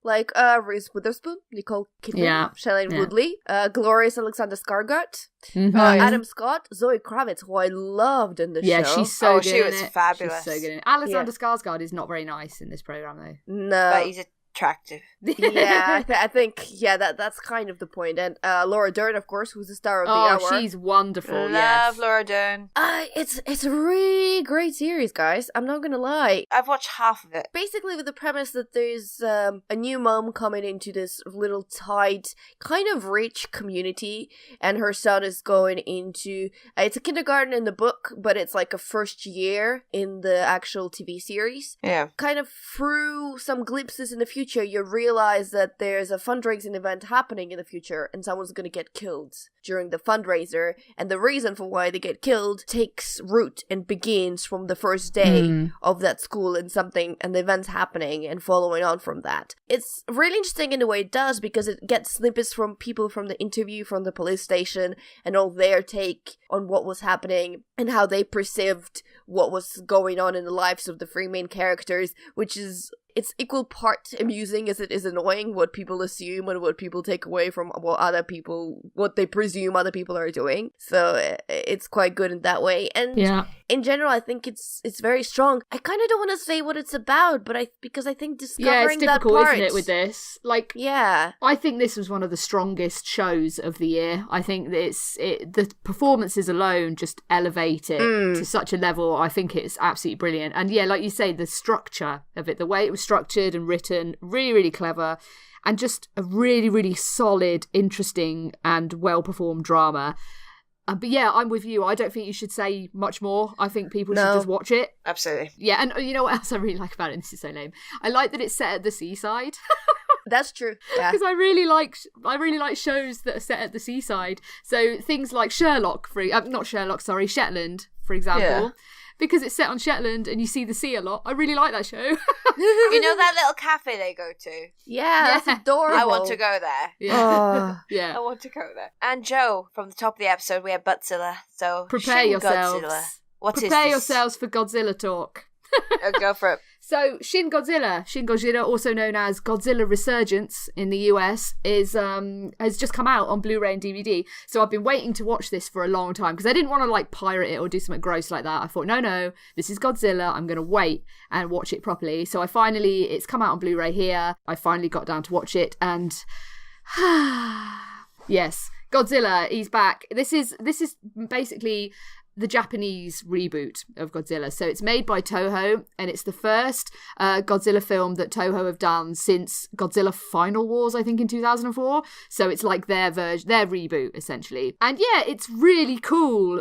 Like Reese Witherspoon, Nicole Kidman, Shailene Woodley, Glorious Alexander Skarsgård, Adam Scott, Zoe Kravitz, who I loved in the show. Yeah, she's so good in it. She was fabulous. She's so good in it. Alexander Skarsgård is not very nice in this program, though. No. But he's attractive. Yeah, I think that's kind of the point. And Laura Dern, of course, who's the star of the hour. Oh, she's wonderful. Love Laura Dern. It's a really great series, guys. I'm not gonna lie. I've watched half of it. Basically, with the premise that there's a new mom coming into this little tight, kind of rich community, and her son is going into it's a kindergarten in the book, but it's like a first year in the actual TV series. Yeah. Kind of through some glimpses in the future, future, you realize that there's a fundraising event happening in the future and someone's going to get killed during the fundraiser, and the reason for why they get killed takes root and begins from the first day of that school and the events happening and following on from that. It's really interesting in the way it does, because it gets snippets from people from the interview from the police station and all their take on what was happening and how they perceived what was going on in the lives of the three main characters, which is, it's equal part amusing as it is annoying, what people assume and what people take away from what they presume other people are doing. So it's quite good in that way. And in general, I think it's very strong. I kind of don't want to say what it's about, but because I think discovering it's difficult, that part, isn't it, with this? I think this was one of the strongest shows of the year. I think the performances alone just elevate it to such a level. I think it's absolutely brilliant. And like you say, the structure of it, the way it was structured and written, really, really clever, and just a really, really solid, interesting and well-performed drama. But I'm with you. I don't think you should say much more. I think people should just watch it. Absolutely. Yeah, and you know what else I really like about it? And this is so lame. I like that it's set at the seaside. That's true. Yeah. Because I really like shows that are set at the seaside. So things like Shetland, for example. Yeah. Because it's set on Shetland and you see the sea a lot. I really like that show. You know that little cafe they go to? Yeah, that's adorable. I want to go there. Yeah. I want to go there. And Joe, from the top of the episode, we have Buttzilla. So prepare yourselves. Prepare yourselves for Godzilla talk. Go for it. So Shin Godzilla, also known as Godzilla Resurgence in the US, has just come out on Blu-ray and DVD. So I've been waiting to watch this for a long time because I didn't want to pirate it or do something gross like that. I thought, no, this is Godzilla. I'm going to wait and watch it properly. So it's come out on Blu-ray here. I finally got down to watch it, and yes, Godzilla, he's back. This is basically the Japanese reboot of Godzilla. So it's made by Toho, and it's the first Godzilla film that Toho have done since Godzilla Final Wars, I think, in 2004. So it's like their reboot, essentially. And it's really cool.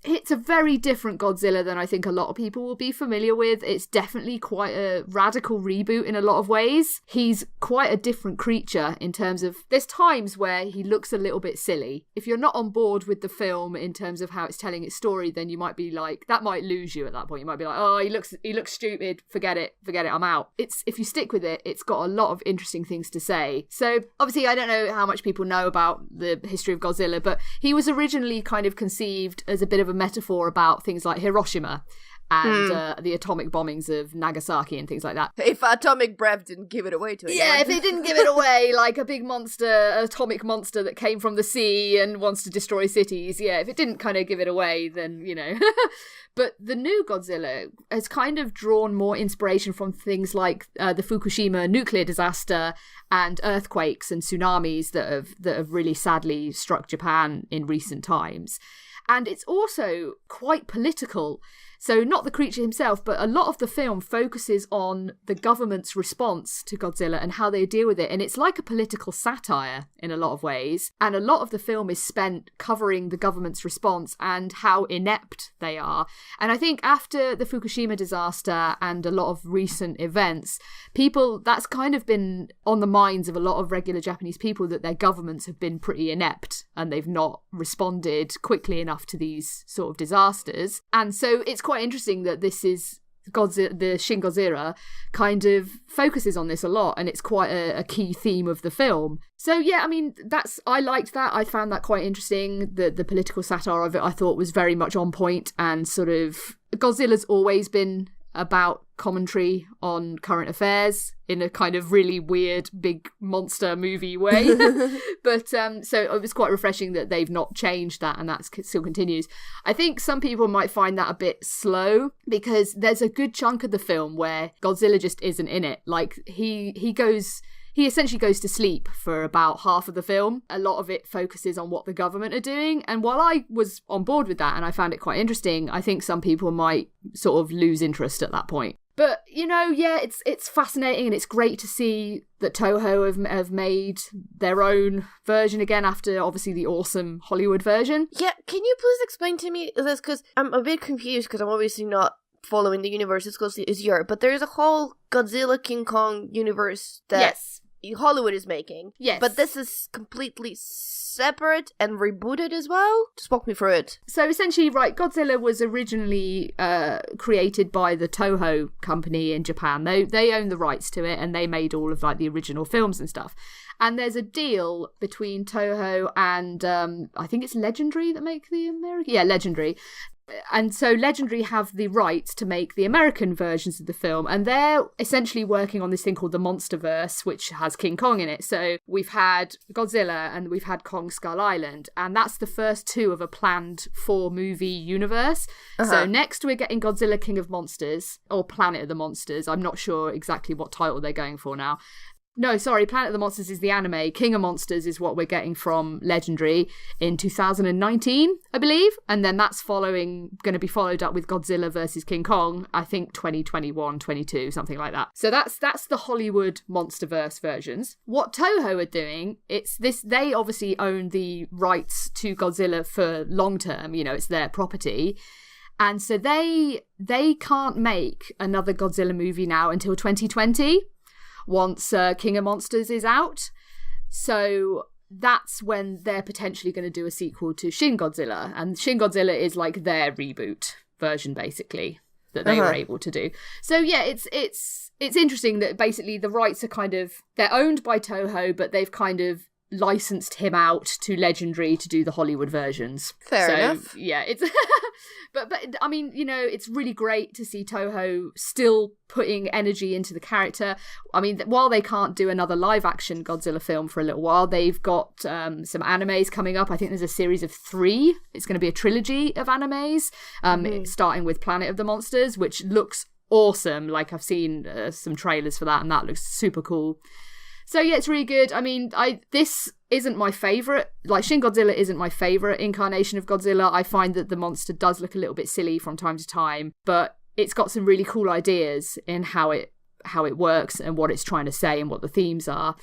It's a very different Godzilla than I think a lot of people will be familiar with. It's definitely quite a radical reboot in a lot of ways. He's quite a different creature in terms of, there's times where he looks a little bit silly. If you're not on board with the film in terms of how it's telling its story, then you might be like, that might lose you at that point. You might be like, oh, he looks stupid. Forget it, I'm out. If you stick with it, it's got a lot of interesting things to say. So obviously, I don't know how much people know about the history of Godzilla, but he was originally kind of conceived as a bit of a metaphor about things like Hiroshima and the atomic bombings of Nagasaki and things like that. If atomic breath didn't give it away to it. Yeah, if it didn't give it away, like a big atomic monster that came from the sea and wants to destroy cities. Yeah, if it didn't kind of give it away, then, But the new Godzilla has kind of drawn more inspiration from things like the Fukushima nuclear disaster and earthquakes and tsunamis that have really sadly struck Japan in recent times. And it's also quite political. So not the creature himself, but a lot of the film focuses on the government's response to Godzilla and how they deal with it. And it's like a political satire in a lot of ways. And a lot of the film is spent covering the government's response and how inept they are. And I think after the Fukushima disaster and a lot of recent events, that's kind of been on the minds of a lot of regular Japanese people, that their governments have been pretty inept and they've not responded quickly enough to these sort of disasters. And so it's quite interesting that this is the Shin Godzilla kind of focuses on this a lot, and it's quite a key theme of the film. So I liked that. I found that quite interesting. The political satire of it, I thought, was very much on point, and sort of Godzilla's always been about commentary on current affairs in a kind of really weird big monster movie way. But so it was quite refreshing that they've not changed that, and that still continues. I think some people might find that a bit slow, because there's a good chunk of the film where Godzilla just isn't in it. Like he essentially goes to sleep for about half of the film. A lot of it focuses on what the government are doing. And while I was on board with that and I found it quite interesting, I think some people might sort of lose interest at that point. But, it's fascinating, and it's great to see that Toho have made their own version again after, obviously, the awesome Hollywood version. Yeah, can you please explain to me this? Because I'm a bit confused, because I'm obviously not following the universe as closely as you are, but there's a whole Godzilla King Kong universe that Hollywood is making. Yes. But this is completely separate and rebooted as well. Just walk me through it. So essentially, right, Godzilla was originally created by the Toho company in Japan. They own the rights to it, and they made all of like the original films and stuff. And there's a deal between Toho and I think it's Legendary that make the American. Yeah, Legendary. And so Legendary have the rights to make the American versions of the film, and they're essentially working on this thing called the Monsterverse, which has King Kong in it. So we've had Godzilla and we've had Kong Skull Island, and that's the first two of a planned 4-movie universe. So next we're getting Godzilla King of Monsters, or Planet of the Monsters. I'm not sure exactly what title they're going for now. No, sorry, Planet of the Monsters is the anime. King of Monsters is what we're getting from Legendary in 2019, I believe. And then that's going to be followed up with Godzilla versus King Kong, I think 2021, 22, something like that. So that's the Hollywood Monsterverse versions. What Toho are doing, they obviously own the rights to Godzilla for long term, it's their property. And so they can't make another Godzilla movie now until 2020. Once King of Monsters is out. So that's when they're potentially going to do a sequel to Shin Godzilla. And Shin Godzilla is like their reboot version, basically, that they were able to do. So yeah, it's interesting that basically the rights are they're owned by Toho, but they've kind of licensed him out to Legendary to do the Hollywood versions. Fair enough. Yeah, it's but I mean, it's really great to see Toho still putting energy into the character. I mean, while they can't do another live action Godzilla film for a little while, they've got some animes coming up. I think there's a series of 3. It's going to be a trilogy of animes, starting with Planet of the Monsters, which looks awesome. Like, I've seen some trailers for that, and that looks super cool. So yeah, it's really good. I mean, this isn't my favourite. Like, Shin Godzilla isn't my favourite incarnation of Godzilla. I find that the monster does look a little bit silly from time to time, but it's got some really cool ideas in how it works and what it's trying to say and what the themes are.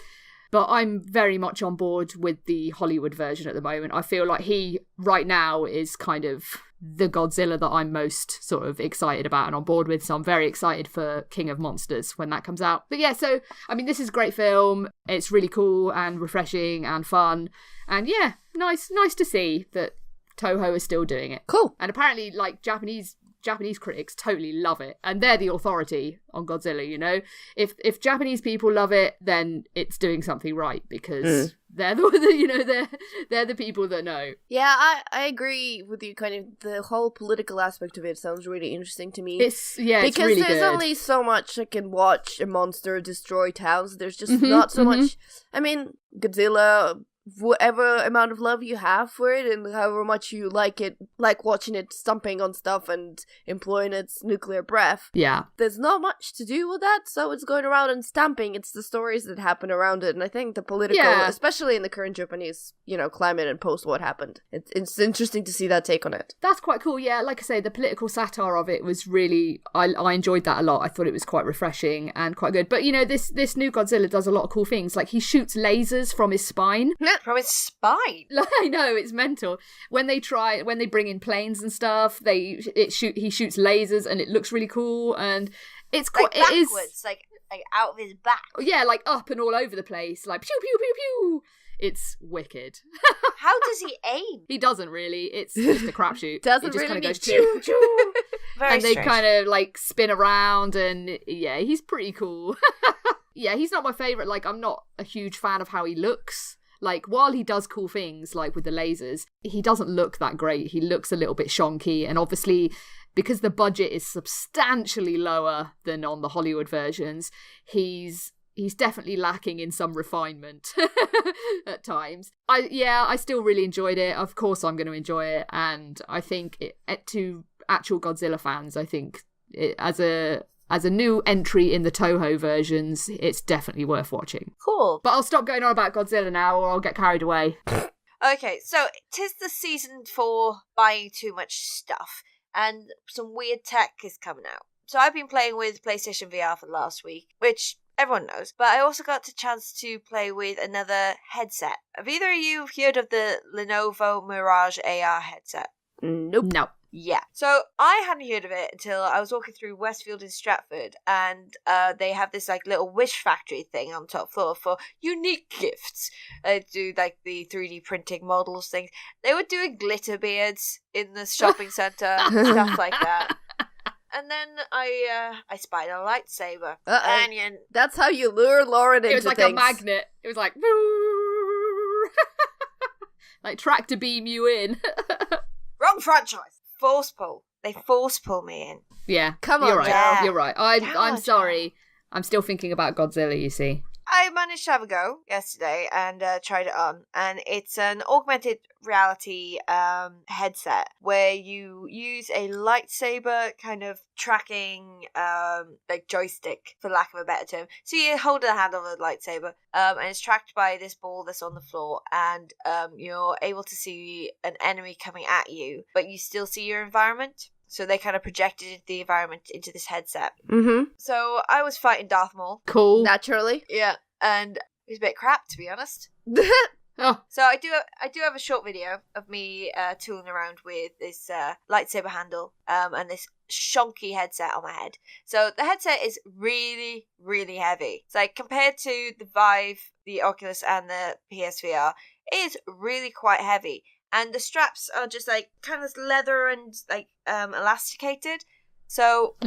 But I'm very much on board with the Hollywood version at the moment. I feel like he, right now, is kind of the Godzilla that I'm most sort of excited about and on board with. So I'm very excited for King of Monsters when that comes out. But yeah, so, I mean, this is a great film. It's really cool and refreshing and fun. And yeah, nice to see that Toho is still doing it. Cool. And apparently, like, Japanese critics totally love it, and they're the authority on Godzilla. If Japanese people love it, then it's doing something right, because they're they're the people that know. Yeah, I agree with you. Kind of the whole political aspect of it sounds really interesting to me. It's because really there's good. only so much I can watch a monster destroy towns. There's just not so much. I mean, Godzilla, whatever amount of love you have for it and however much you like it, like watching it stomping on stuff and employing its nuclear breath. Yeah. There's not much to do with that, so it's going around and stamping. It's the stories that happen around it, and I think the political, especially in the current Japanese, climate and post what happened, it's interesting to see that take on it. That's quite cool, yeah. Like I say, the political satire of it was really, I enjoyed that a lot. I thought it was quite refreshing and quite good. But, this new Godzilla does a lot of cool things. Like, he shoots lasers from his spine. From his spine? I know, it's mental. When they bring in planes and stuff, he shoots lasers, and it looks really cool, and it's cool. Like backwards, it is, like out of his back. Yeah, like up and all over the place, like pew pew pew pew. It's wicked. How does he aim? He doesn't really. It's just a crapshoot. Doesn't just really kind of goes pew pew. Very and they strange. kind of like spin around, and yeah, he's pretty cool. Yeah, he's not my favourite. Like, I'm not a huge fan of how he looks. Like, while he does cool things, like with the lasers, he doesn't look that great. He looks a little bit shonky, and obviously, because the budget is substantially lower than on the Hollywood versions, he's definitely lacking in some refinement at times. I still really enjoyed it. Of course I'm going to enjoy it, and I think to actual Godzilla fans, I think as a new entry in the Toho versions, it's definitely worth watching. Cool. But I'll stop going on about Godzilla now, or I'll get carried away. Okay, so 'tis the season for buying too much stuff, and some weird tech is coming out. So I've been playing with PlayStation VR for the last week, which everyone knows, but I also got the chance to play with another headset. Have either of you heard of the Lenovo Mirage AR headset? Nope. No. Yeah. So I hadn't heard of it until I was walking through Westfield in Stratford, and they have this like little wish factory thing on top floor for unique gifts. They do like the 3D printing models things. They were doing glitter beards in the shopping centre, stuff like that. And then I spied a lightsaber. And that's how you lure Lauren into things. It was like a magnet. It was like... like tractor beam you in. Wrong franchise. Force pull. They force pull me in. Yeah. Come on, you're right. yeah. You're right. I'm sorry. I'm still thinking about Godzilla, you see. I managed to have a go yesterday and tried it on, and it's an augmented reality headset where you use a lightsaber kind of tracking like joystick, for lack of a better term. So you hold the handle of the lightsaber, and it's tracked by this ball that's on the floor, and you're able to see an enemy coming at you, but you still see your environment. So they kind of projected the environment into this headset. Mm-hmm. So I was fighting Darth Maul. Cool. Naturally. Yeah. And it was a bit crap, to be honest. Oh. So I do have a short video of me tooling around with this lightsaber handle and this shonky headset on my head. So the headset is really, really heavy. It's like compared to the Vive, the Oculus, and the PSVR, it is really quite heavy. And the straps are just like kind of leather and like elasticated. So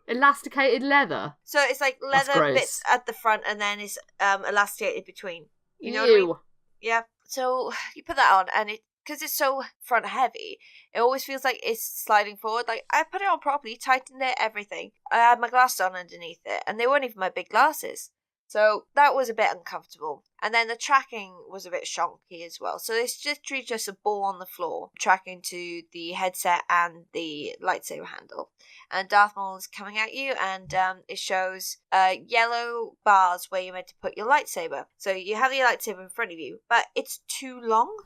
elasticated leather. So it's like leather bits at the front and then it's elasticated between. You know what I mean? Yeah. So you put that on and because it's so front heavy, it always feels like it's sliding forward. Like I put it on properly, tightened it, everything. I had my glasses on underneath it and they weren't even my big glasses. So that was a bit uncomfortable. And then the tracking was a bit shonky as well. So it's literally just a ball on the floor tracking to the headset and the lightsaber handle. And Darth Maul is coming at you and it shows yellow bars where you're meant to put your lightsaber. So you have your lightsaber in front of you, but it's too long.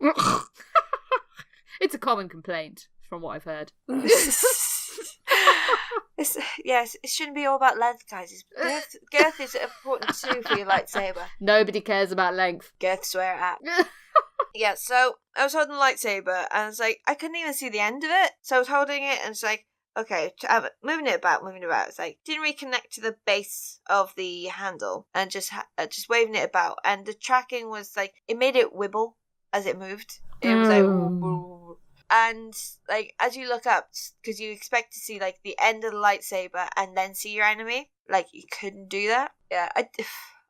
It's a common complaint from what I've heard. It shouldn't be all about length, guys. Girth is important too for your lightsaber. Nobody cares about length. Girth, swear at. Yeah, so I was holding the lightsaber and it's like I couldn't even see the end of it. So I was holding it and it's like, okay, moving it about. It's like didn't reconnect to the base of the handle and just waving it about. And the tracking was like it made it wibble as it moved. It was like. Woo. And like as you look up, because you expect to see like the end of the lightsaber and then see your enemy, like you couldn't do that. Yeah,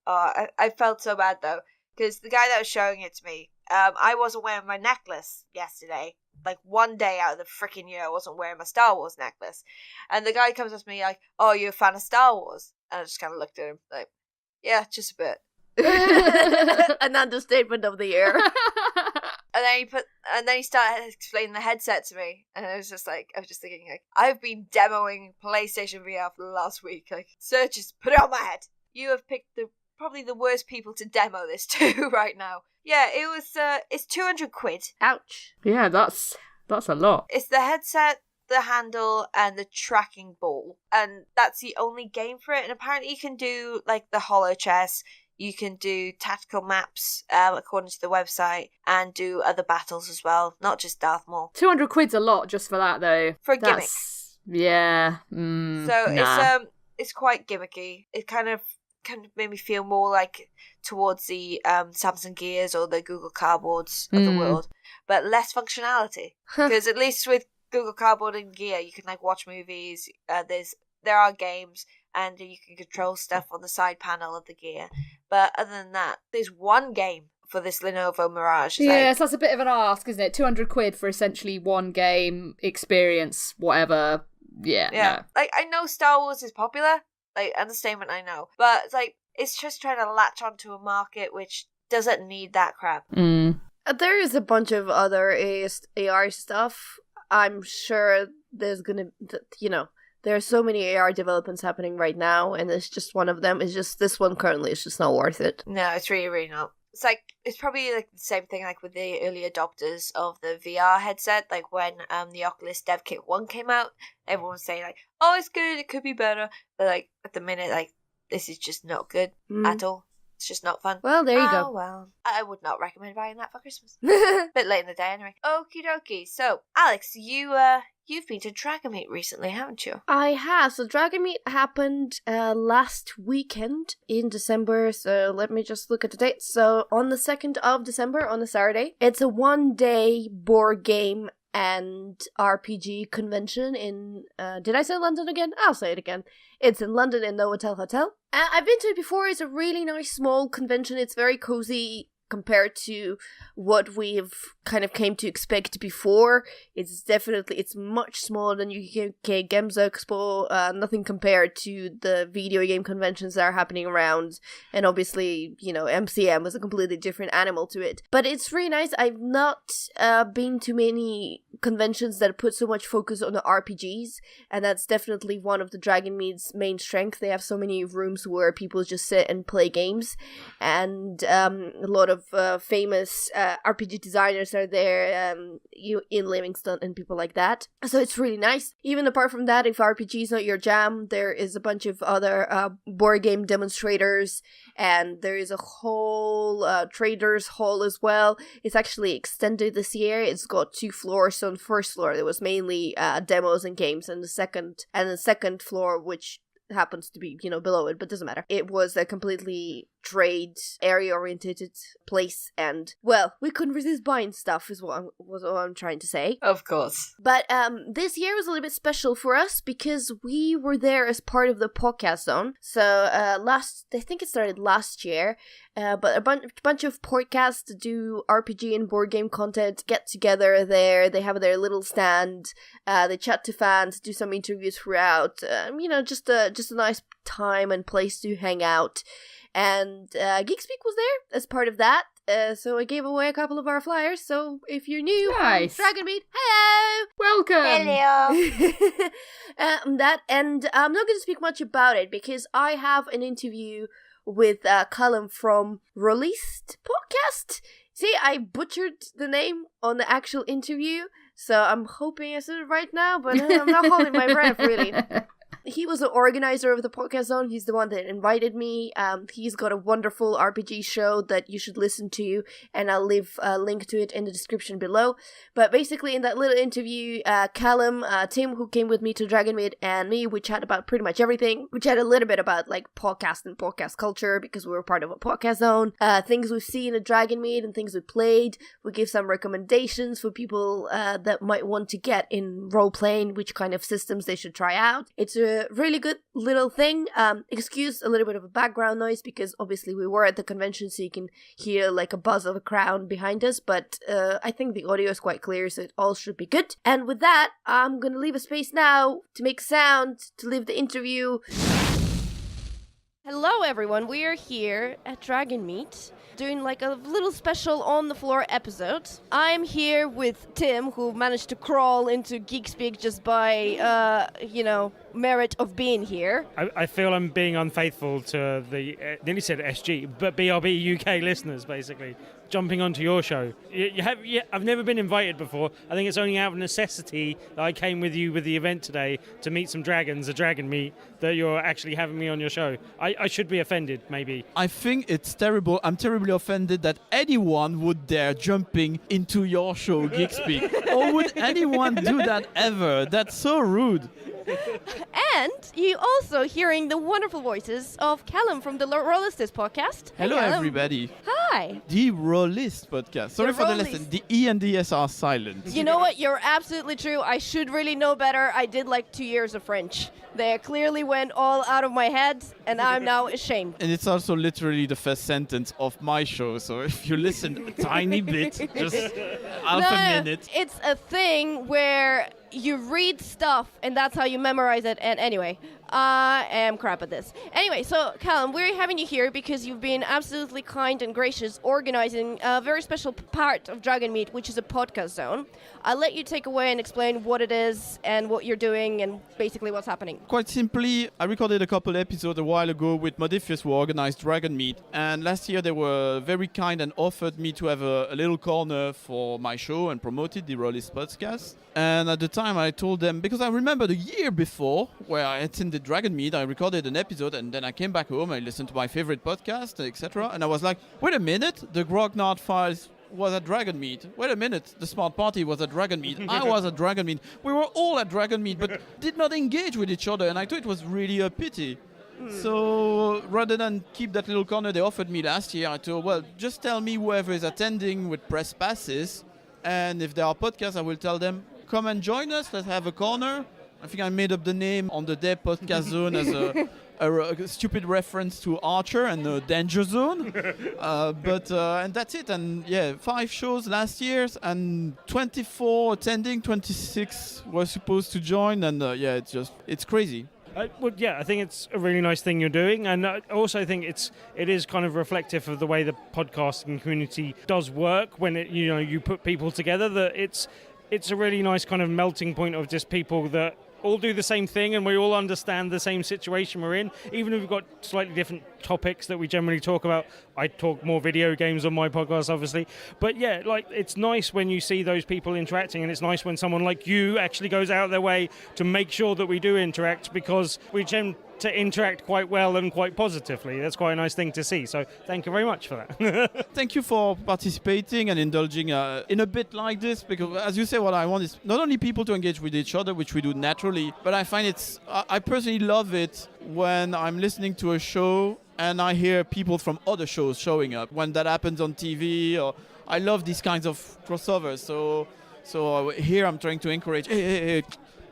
I felt so bad though, because the guy that was showing it to me, I wasn't wearing my necklace yesterday. Like one day out of the freaking year, I wasn't wearing my Star Wars necklace, and the guy comes up to me like, "Oh, you're a fan of Star Wars?" And I just kind of looked at him like, "Yeah, just a bit." An understatement of the year. And then he started explaining the headset to me, and I was just thinking, like, I've been demoing PlayStation VR for the last week. Like, sir, just put it on my head. You have picked probably the worst people to demo this to right now. Yeah, it was. It's 200 quid. Ouch. Yeah, that's a lot. It's the headset, the handle, and the tracking ball, and that's the only game for it. And apparently, you can do like the holo chess. You can do tactical maps, according to the website, and do other battles as well, not just Darth Maul. 200 quid's a lot just for that, though. For a gimmick. Yeah. It's quite gimmicky. It kind of made me feel more like towards the Samsung Gears or the Google Cardboards of the world, but less functionality. Because at least with Google Cardboard and Gear, you can like watch movies. There are games. And you can control stuff on the side panel of the Gear. But other than that, there's one game for this Lenovo Mirage. Yes, that's a bit of an ask, isn't it? 200 quid for essentially one game, experience, whatever. Yeah. No. Like, I know Star Wars is popular. Like, understatement, I know. But it's like, it's just trying to latch onto a market which doesn't need that crap. There is a bunch of other AR stuff. I'm sure there's gonna, there are so many AR developments happening right now, and it's just one of them. It's just this one currently is just not worth it. No, it's really, really not. It's probably like the same thing like with the early adopters of the VR headset. Like when the Oculus Dev Kit 1 came out, everyone was saying like, "Oh, it's good. It could be better." But like at the minute, like this is just not good at all. It's just not fun. Well, there you go. Oh, well. I would not recommend buying that for Christmas. Bit late in the day, anyway. Okie dokie. So, Alex, you've been to Dragonmeet recently, haven't you? I have. So Dragonmeet happened last weekend in December. So let me just look at the date. So on the 2nd of December, on a Saturday. It's a one-day board game and RPG convention in, did I say London again? I'll say it again. It's in London in Novotel Hotel. I've been to it before. It's a really nice small convention. It's very cozy compared to what we've kind of came to expect before. It's much smaller than UK Games Expo, nothing compared to the video game conventions that are happening around, and obviously, MCM was a completely different animal to it. But it's really nice. I've not been to many conventions that put so much focus on the RPGs, and that's definitely one of the Dragonmeet's main strengths. They have so many rooms where people just sit and play games, and a lot of famous RPG designers are there, in Livingston and people like that. So it's really nice. Even apart from that, if RPG is not your jam, there is a bunch of other board game demonstrators, and there is a whole traders hall as well. It's actually extended this year. It's got 2 floors. So on the first floor there was mainly demos and games, and the second floor, which happens to be below it, but doesn't matter, it was a completely trade area oriented place, and well, we couldn't resist buying stuff is what I'm trying to say. Of course. But this year was a little bit special for us because we were there as part of the podcast zone. So I think it started last year, but a bunch of podcasts to do RPG and board game content get together there. They have their little stand, they chat to fans, do some interviews throughout, just a nice time and place to hang out. And Geek Speak was there as part of that. So I gave away a couple of our flyers. So if you're new, nice. Dragonmeet, hello! Welcome! Hello! And I'm not going to speak much about it because I have an interview with Kalum from Rolistes Podcast. See, I butchered the name on the actual interview, so I'm hoping I said it right now, but I'm not holding my breath, really. He was the organizer of the podcast zone. He's the one that invited me. He's got a wonderful RPG show that you should listen to, and I'll leave a link to it in the description below. But basically, in that little interview, Kalum, Tim, who came with me to Dragonmeet, and me, we chat about pretty much everything. We chat a little bit about podcast and podcast culture because we were part of a podcast zone. Things we've seen at Dragonmeet and things we played. We give some recommendations for people that might want to get in role playing, which kind of systems they should try out. It's a really good little thing. Excuse a little bit of a background noise because obviously we were at the convention, so you can hear a buzz of a crowd behind us, but I think the audio is quite clear, so it all should be good. And with that, I'm gonna leave a space now to make sound, to leave the interview. Hello everyone, we are here at Dragonmeet doing a little special on the floor episode. I'm here with Tim, who managed to crawl into Geek Speak just by merit of being here. I feel I'm being unfaithful to the nearly said SG, but BRB UK listeners, basically jumping onto your show. I've never been invited before. I think it's only out of necessity that I came with you with the event today to meet some dragons, a Dragonmeet, that you're actually having me on your show. I should be offended, maybe. I think it's terrible. I'm terribly offended that anyone would dare jumping into your show, Geek Speak. Or would anyone do that ever? That's so rude. And you also hearing the wonderful voices of Kalum from the Rolistes Podcast. Hello, Kalum. everybody. Hi. The Rolistes Podcast. Sorry for the Rolistes. lesson. The E and the S are silent. You know what? You're absolutely true. I should really know better. I did 2 years of French. They clearly went all out of my head, and I'm now ashamed. And it's also literally the first sentence of my show, so if you listen a tiny bit, just half a minute. It's a thing where you read stuff, and that's how you memorize it. And anyway, I am crap at this. Anyway, so Kalum, we're having you here because you've been absolutely kind and gracious organizing a very special part of Dragonmeet, which is a podcast zone. I'll let you take away and explain what it is and what you're doing and basically what's happening. Quite simply, I recorded a couple episodes a while ago with Modifius, who organized Dragonmeet, and last year they were very kind and offered me to have a little corner for my show and promoted the Rolistes Podcast. And at the time I told them, because I remember the year before where I attended Dragonmeet, I recorded an episode and then I came back home, I listened to my favorite podcast, etc. And I was like, wait a minute, the Grognard Files was at Dragonmeet. Wait a minute, the Smart Party was at Dragonmeet. I was at Dragonmeet. We were all at Dragonmeet, but did not engage with each other, and I thought it was really a pity. So rather than keep that little corner they offered me last year, I thought, well, just tell me whoever is attending with press passes, and if there are podcasts, I will tell them, come and join us, let's have a corner. I think I made up the name on the Depp podcast zone as a stupid reference to Archer and the Danger Zone. And that's it. And 5 shows last year and 24 attending, 26 were supposed to join. And it's crazy. I think it's a really nice thing you're doing, and I also think it is kind of reflective of the way the podcasting community does work when you put people together. That it's a really nice kind of melting point of just people that all do the same thing and we all understand the same situation we're in, even if we've got slightly different topics that we generally talk about. I talk more video games on my podcast, obviously, but it's nice when you see those people interacting, and it's nice when someone like you actually goes out of their way to make sure that we do interact, because we tend to interact quite well and quite positively. That's quite a nice thing to see, so thank you very much for that. Thank you for participating and indulging in a bit like this, because as you say, what I want is not only people to engage with each other, which we do naturally, but I find I personally love it when I'm listening to a show and I hear people from other shows showing up. When that happens on TV, or I love these kinds of crossovers. So here I'm trying to encourage, hey,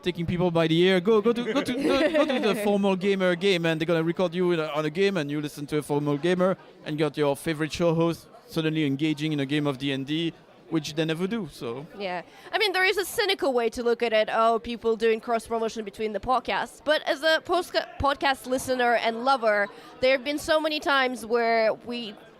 taking people by the ear, go to the formal gamer game, and they're gonna record you on a game, and you listen to a formal gamer, and got your favorite show host suddenly engaging in a game of D&D, which they never do. So yeah, I mean, there is a cynical way to look at it. Oh, people doing cross promotion between the podcasts. But as a podcast listener and lover, there have been so many times where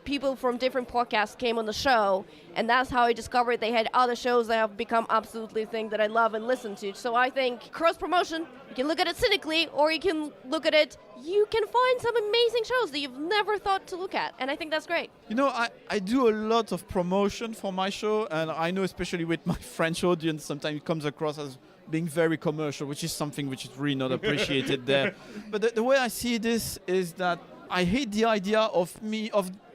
people from different podcasts came on the show, and that's how I discovered they had other shows that have become absolutely a thing that I love and listen to. So I think cross-promotion, you can look at it cynically, or you can look at it, you can find some amazing shows that you've never thought to look at, and I think that's great. I do a lot of promotion for my show, and I know especially with my French audience, sometimes it comes across as being very commercial, which is something which is really not appreciated there. But the way I see this is that I hate the idea of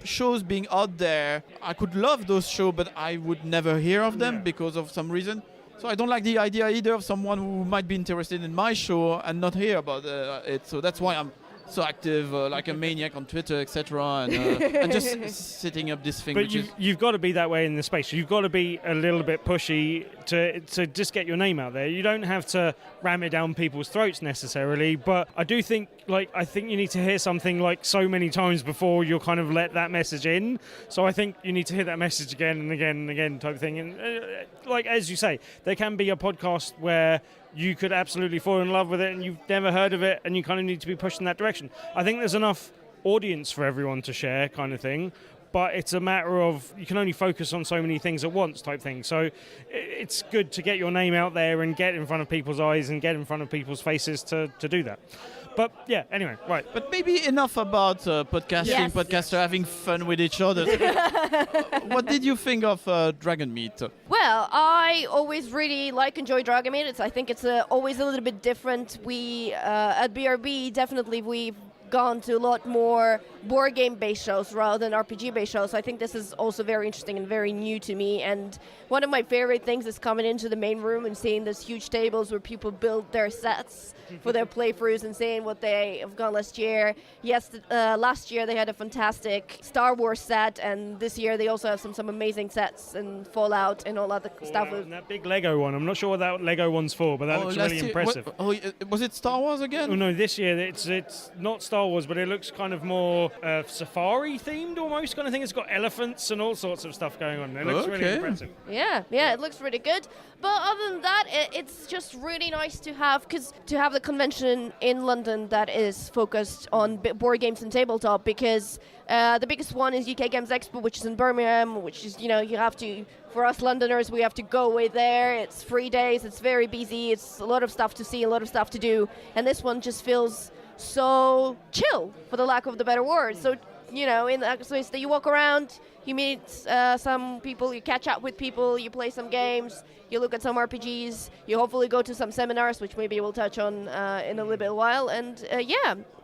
shows being out there. I could love those shows, but I would never hear of them because of some reason. So I don't like the idea either of someone who might be interested in my show and not hear about it. So that's why I'm so active, like a maniac on Twitter, etc., and just setting up this thing. But you've got to be that way in the space. You've got to be a little bit pushy to just get your name out there. You don't have to ram it down people's throats necessarily, but I do think you need to hear something like so many times before you'll kind of let that message in. So I think you need to hear that message again and again and again type of thing. And as you say, there can be a podcast where you could absolutely fall in love with it and you've never heard of it, and you kind of need to be pushed in that direction. I think there's enough audience for everyone to share kind of thing, but it's a matter of you can only focus on so many things at once type thing. So it's good to get your name out there and get in front of people's eyes and get in front of people's faces to do that. But yeah, anyway, right. But maybe enough about podcasting, Yes. podcaster having fun with each other. What did you think of Dragonmeet? Well, I always really enjoy Dragonmeet. I think it's always a little bit different. We, at BRB, definitely we've gone to a lot more board game-based shows rather than RPG-based shows. So I think this is also very interesting and very new to me. And one of my favorite things is coming into the main room and seeing those huge tables where people build their sets for their playthroughs and seeing what they have gone last year. Yes, last year they had a fantastic Star Wars set, and this year they also have some amazing sets and Fallout and all other stuff. And that big Lego one. I'm not sure what that Lego one's for, but that looks really impressive. Was it Star Wars again? Oh no, this year it's not Star Wars, but it looks kind of more safari themed almost kind of thing. It's got elephants and all sorts of stuff going on. It looks really impressive. Yeah, it looks really good. But other than that, it's just really nice to have the convention in London that is focused on board games and tabletop, because the biggest one is UK Games Expo, which is in Birmingham, which is, you have to, for us Londoners, we have to go away there. It's 3 days, it's very busy, it's a lot of stuff to see, a lot of stuff to do, and this one just feels so chill, for the lack of the better word. So, in the space that you walk around, you meet some people, you catch up with people, you play some games, you look at some RPGs, you hopefully go to some seminars, which maybe we'll touch on in a little bit while. And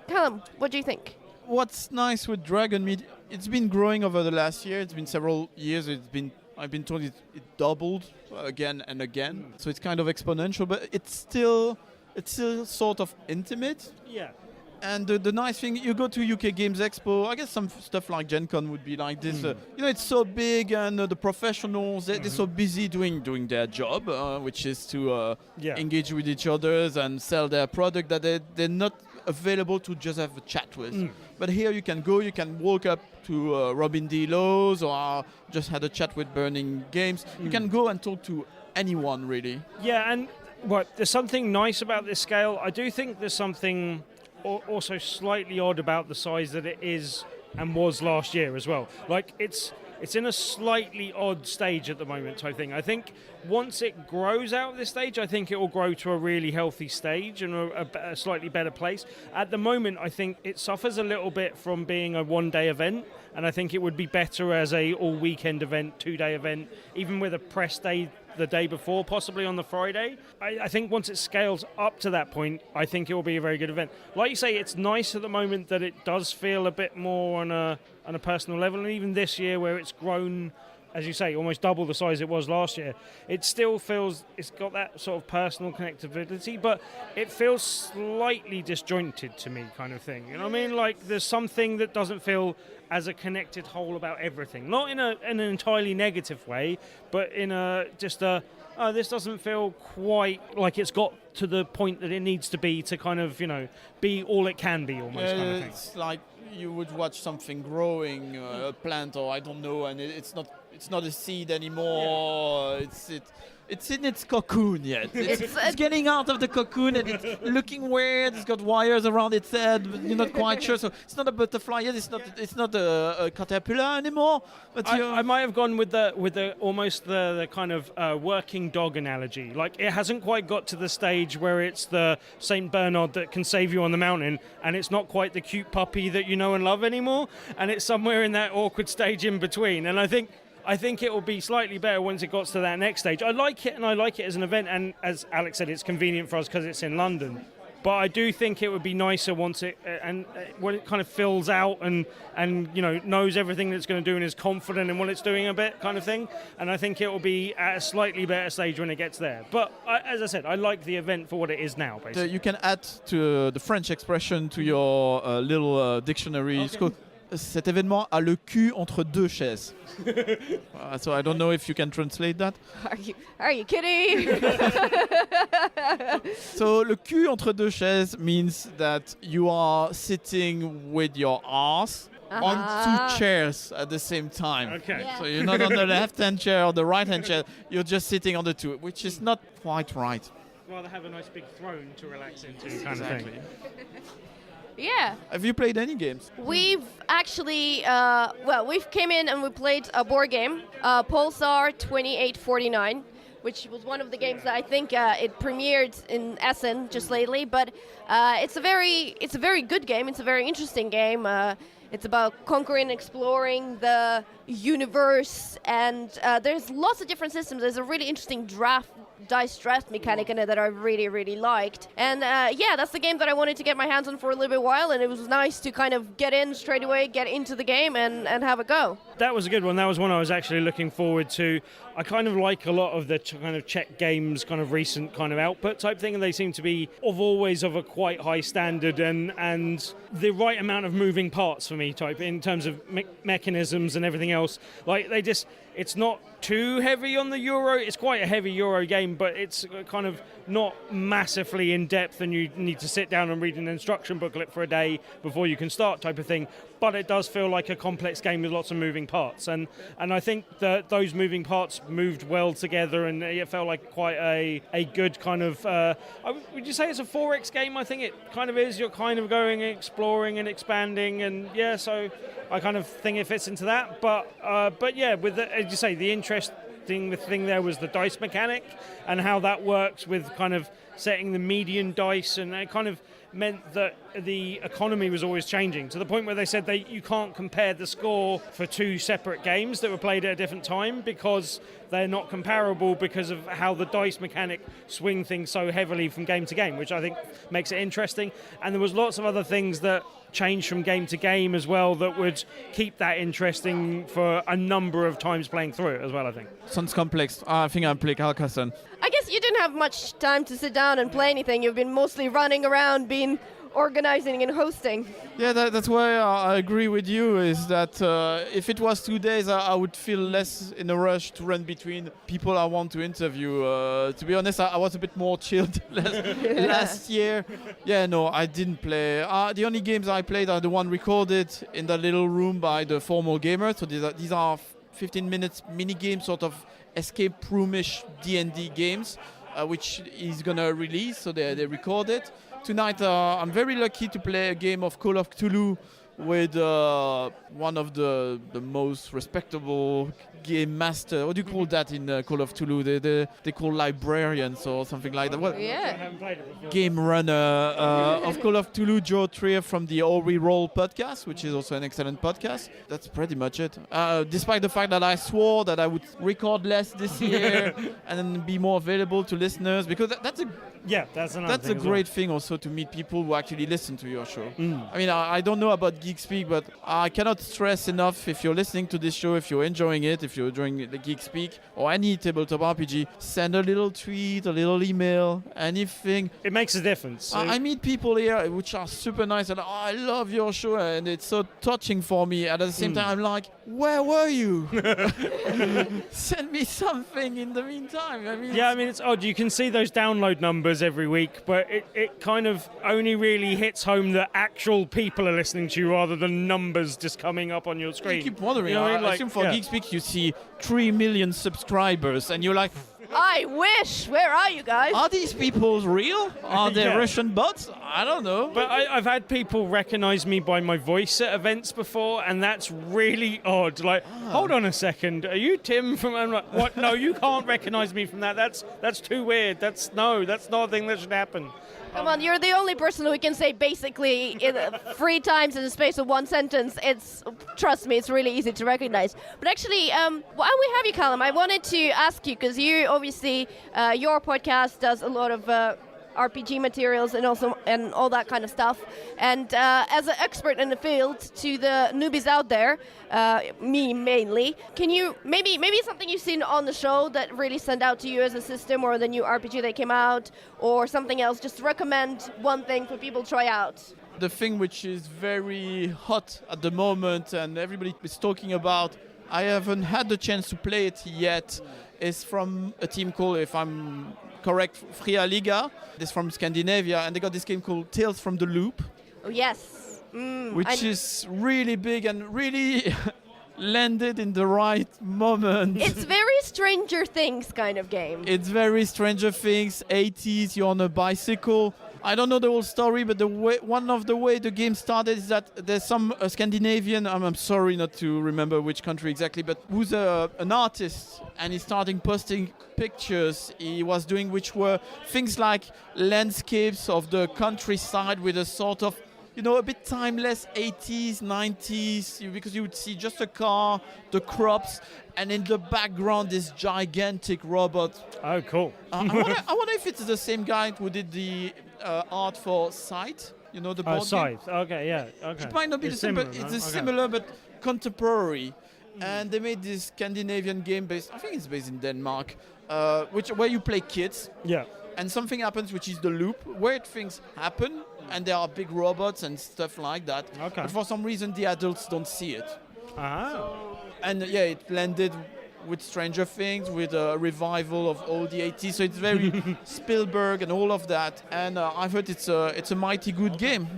Kalum, what do you think? What's nice with Dragonmeet, it's been growing over the last year. It's been several years. It's been I've been told it doubled again and again. So it's kind of exponential, but it's still sort of intimate. Yeah. And the nice thing, you go to UK Games Expo, I guess some stuff like Gen Con would be like this. It's so big, and the professionals, they're so busy doing their job, which is to engage with each other and sell their product, that they're not available to just have a chat with. But here you can go, you can walk up to Robin D. Lowe's, or just had a chat with Burning Games. You can go and talk to anyone, really. Yeah, and there's something nice about this scale. I do think there's something also slightly odd about the size that it is and was last year as well. Like, it's in a slightly odd stage at the moment type thing. I think once it grows out of this stage, I think it will grow to a really healthy stage and a slightly better place. At the moment, I think it suffers a little bit from being a one-day event, and I think it would be better as a all-weekend event, 2-day event, even with a press day the day before, possibly on the Friday. I think once it scales up to that point, I think it will be a very good event. Like you say, it's nice at the moment that it does feel a bit more on a personal level, and even this year where it's grown, as you say, almost double the size it was last year, it still feels it's got that sort of personal connectivity, but it feels slightly disjointed to me, kind of thing. You know what I mean? Like, there's something that doesn't feel as a connected whole about everything. Not in an entirely negative way, but in this doesn't feel quite like it's got to the point that it needs to be to kind of, be all it can be, almost, kind of thing. It's like you would watch something growing, a plant, or I don't know, and it's not a seed anymore. Yeah. It's in its cocoon yet. It's getting out of the cocoon, and it's looking weird. It's got wires around its head, but you're not quite sure. So it's not a butterfly yet. It's not a caterpillar anymore. But I might have gone with the almost the kind of working dog analogy. Like, it hasn't quite got to the stage where it's the Saint Bernard that can save you on the mountain, and it's not quite the cute puppy that you know and love anymore. And it's somewhere in that awkward stage in between. And I think it will be slightly better once it got to that next stage. I like it as an event, and as Alex said, it's convenient for us because it's in London. But I do think it would be nicer once when it kind of fills out and knows everything that it's going to do and is confident in what it's doing a bit, kind of thing. And I think it will be at a slightly better stage when it gets there. But as I said, I like the event for what it is now, basically. You can add to the French expression to your little dictionary. Okay. Cet événement a le cul entre deux chaises. So I don't know if you can translate that. Are you kidding? So le cul entre deux chaises means that you are sitting with your ass on two chairs at the same time. Okay. Yeah. So you're not on the left-hand chair or the right-hand chair. You're just sitting on the two, which is not quite right. Rather have a nice big throne to relax into, kind of thing. Yeah. Have you played any games? We've actually, we've came in and we played a board game, Pulsar 2849, which was one of the games that I think it premiered in Essen just lately. But it's a very good game. It's a very interesting game. It's about conquering, exploring the universe, and there's lots of different systems. There's a really interesting dice draft mechanic in it that I really, really liked. And that's the game that I wanted to get my hands on for a little bit while, and it was nice to kind of get in straight away, get into the game and have a go. That was a good one. That was one I was actually looking forward to. I kind of like a lot of the kind of Czech games, kind of recent kind of output type thing, and they seem to be always of a quite high standard and the right amount of moving parts for me type in terms of mechanisms and everything else. Like, it's not too heavy on the Euro. It's quite a heavy Euro game, but it's kind of not massively in depth, and you need to sit down and read an instruction booklet for a day before you can start type of thing. But it does feel like a complex game with lots of moving parts, and I think that those moving parts moved well together, and it felt like quite a good kind of. Would you say it's a 4X game? I think it kind of is. You're kind of going and exploring and expanding, and so I kind of think it fits into that. But yeah, with as you say, the interesting thing there was the dice mechanic and how that works with kind of setting the median dice, and it kind of meant that the economy was always changing, to the point where they said you can't compare the score for two separate games that were played at a different time because they're not comparable because of how the dice mechanic swing things so heavily from game to game, which I think makes it interesting. And there was lots of other things that changed from game to game as well that would keep that interesting for a number of times playing through it as well, I think. Sounds complex. I think I'll play Carcassonne. I guess you didn't have much time to sit down and play anything. You've been mostly running around, organizing and hosting. Yeah, that's why I agree with you, is that if it was 2 days, I would feel less in a rush to run between people I want to interview. To be honest, I was a bit more chilled last year. Yeah, no, I didn't play. The only games I played are the one recorded in the little room by the formal gamer. So these are 15 minutes mini games, sort of escape room-ish D&D games, which he's gonna release, so they record it. Tonight I'm very lucky to play a game of Call of Cthulhu with one of the most respectable game master. What do you call that in Call of Cthulhu? They call librarians or something like that. Well, Yeah. I haven't played it before. game runner of Call of Cthulhu, Joe Trier from the Roll Podcast, which is also an excellent podcast. That's pretty much it. Despite the fact that I swore that I would record less this year and then be more available to listeners, because that's a great thing also, to meet people who actually listen to your show. I mean, I don't know about Geek Speak, but I cannot stress enough, if you're listening to this show, if you're enjoying it, if you're enjoying the Geek Speak or any tabletop RPG, send a little tweet, a little email, anything. It makes a difference. I meet people here which are super nice and I love your show, and it's so touching for me. And at the same time, I'm like, where were you? Send me something in the meantime. I mean, it's odd. You can see those download numbers every week, but it kind of only really hits home that actual people are listening to you rather than numbers just coming up on your screen. You keep wondering. You know what I mean? I assume for Geek Speak you see 3 million subscribers and you're like, I wish! Where are you guys? are these people real? Are they Yeah. Russian bots? I don't know. But I've had people recognize me by my voice at events before, and that's really odd. Like, hold on a second, are you Tim from... I'm like, what? No, you can't recognize me from that. That's too weird. That's not a thing that should happen. Come on, you're the only person who can say basically 3 times in the space of one sentence. Trust me, it's really easy to recognize. But actually, while we have you, Kalum, I wanted to ask you, because you obviously, your podcast does a lot of RPG materials and all that kind of stuff. And as an expert in the field, to the newbies out there, me mainly, can you maybe something you've seen on the show that really stand out to you as a system, or the new RPG that came out, or something else? Just recommend one thing for people to try out. The thing which is very hot at the moment and everybody is talking about, I haven't had the chance to play it yet, is from a team called, if I'm correct, Fria Liga. It's from Scandinavia, and they got this game called Tales from the Loop. Oh, yes. Which is really big and really landed in the right moment. It's very Stranger Things kind of game. It's very Stranger Things, 80s, you're on a bicycle. I don't know the whole story, but one of the way the game started is that there's some Scandinavian, I'm sorry not to remember which country exactly, but who's an artist, and he started posting pictures he was doing, which were things like landscapes of the countryside with a sort of, a bit timeless 80s, 90s, because you would see just a car, the crops, and in the background this gigantic robot. Oh, cool. I wonder if it's the same guy who did the art for Scythe, the board game. Scythe. Okay, yeah. Okay. It might not be the same, but it's similar but contemporary. And they made this Scandinavian game I think it's based in Denmark, where you play kids. Yeah. And something happens, which is the loop, where things happen, and there are big robots and stuff like that. Okay. But for some reason, the adults don't see it. Ah. And it landed with Stranger Things, with a revival of all the 80s. So it's very Spielberg and all of that. And I've heard it's a mighty good game.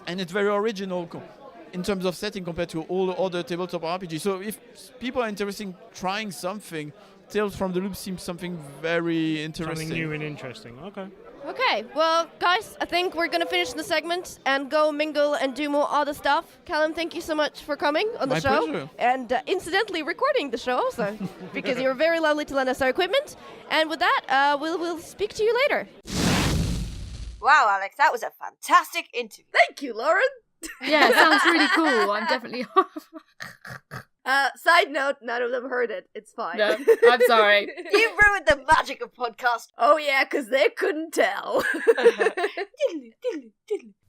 And it's very original in terms of setting compared to all the other tabletop RPGs. So if people are interested in trying something, Tales from the Loop seems something very interesting. Something new and interesting. Okay. Okay, well, guys, I think we're going to finish the segment and go mingle and do more other stuff. Kalum, thank you so much for coming on the My show. pleasure. And incidentally recording the show also, because you're very lovely to lend us our equipment. And with that, we'll speak to you later. Wow, Alex, that was a fantastic interview. Thank you, Lauren. Yeah, it sounds really cool. I'm definitely... Side note, none of them heard it. It's fine. No, I'm sorry. You ruined the magic of podcast. Oh yeah, because they couldn't tell.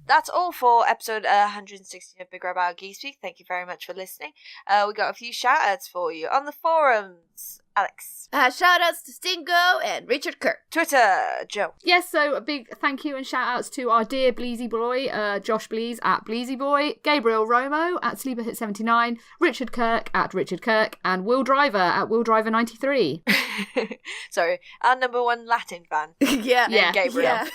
That's all for episode 116 of Big Red Barrel Geek Speak. Thank you very much for listening. We got a few shout-outs for you on the forums. Alex. Shout-outs to Stingo and Richard Kirk. Twitter, Joe. Yes, so a big thank you and shout-outs to our dear Bleezy Boy, Josh Bleeze at Bleezy Boy, Gabriel Romo at Sleeperhit79, Richard Kirk at Richard Kirk, and Will Driver at Will Driver 93. Sorry, our number one Latin fan. Yeah. Gabriel.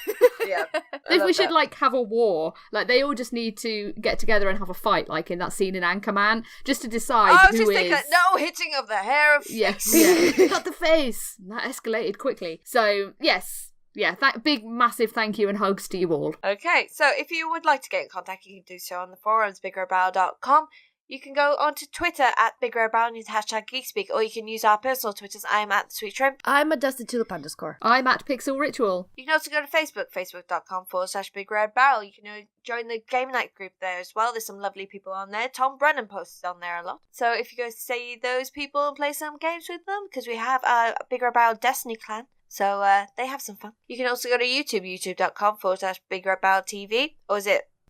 Yeah. If we should have a war, they all just need to get together and have a fight, like in that scene in Anchorman, just to decide I was who just is. thinking, no hitting of the hair of Yes, cut the face. That escalated quickly. So yes, big massive thank you and hugs to you all. Okay, so if you would like to get in contact, you can do so on the forums, BigRedBarel.com. You can go onto Twitter at BigRedBarel and use hashtag GeekSpeak, or you can use our personal Twitters. I'm at The Sweet Shrimp. I'm a Dusty Tulip _ I'm at Pixel Ritual. You can also go to Facebook, facebook.com/BigRedBarel. You can join the Game Night group there as well. There's some lovely people on there. Tom Brennan posts on there a lot. So if you go see those people and play some games with them, because we have our Big Red Barrel Destiny clan. So they have some fun. You can also go to YouTube, youtube.com/BigRedBarelTV.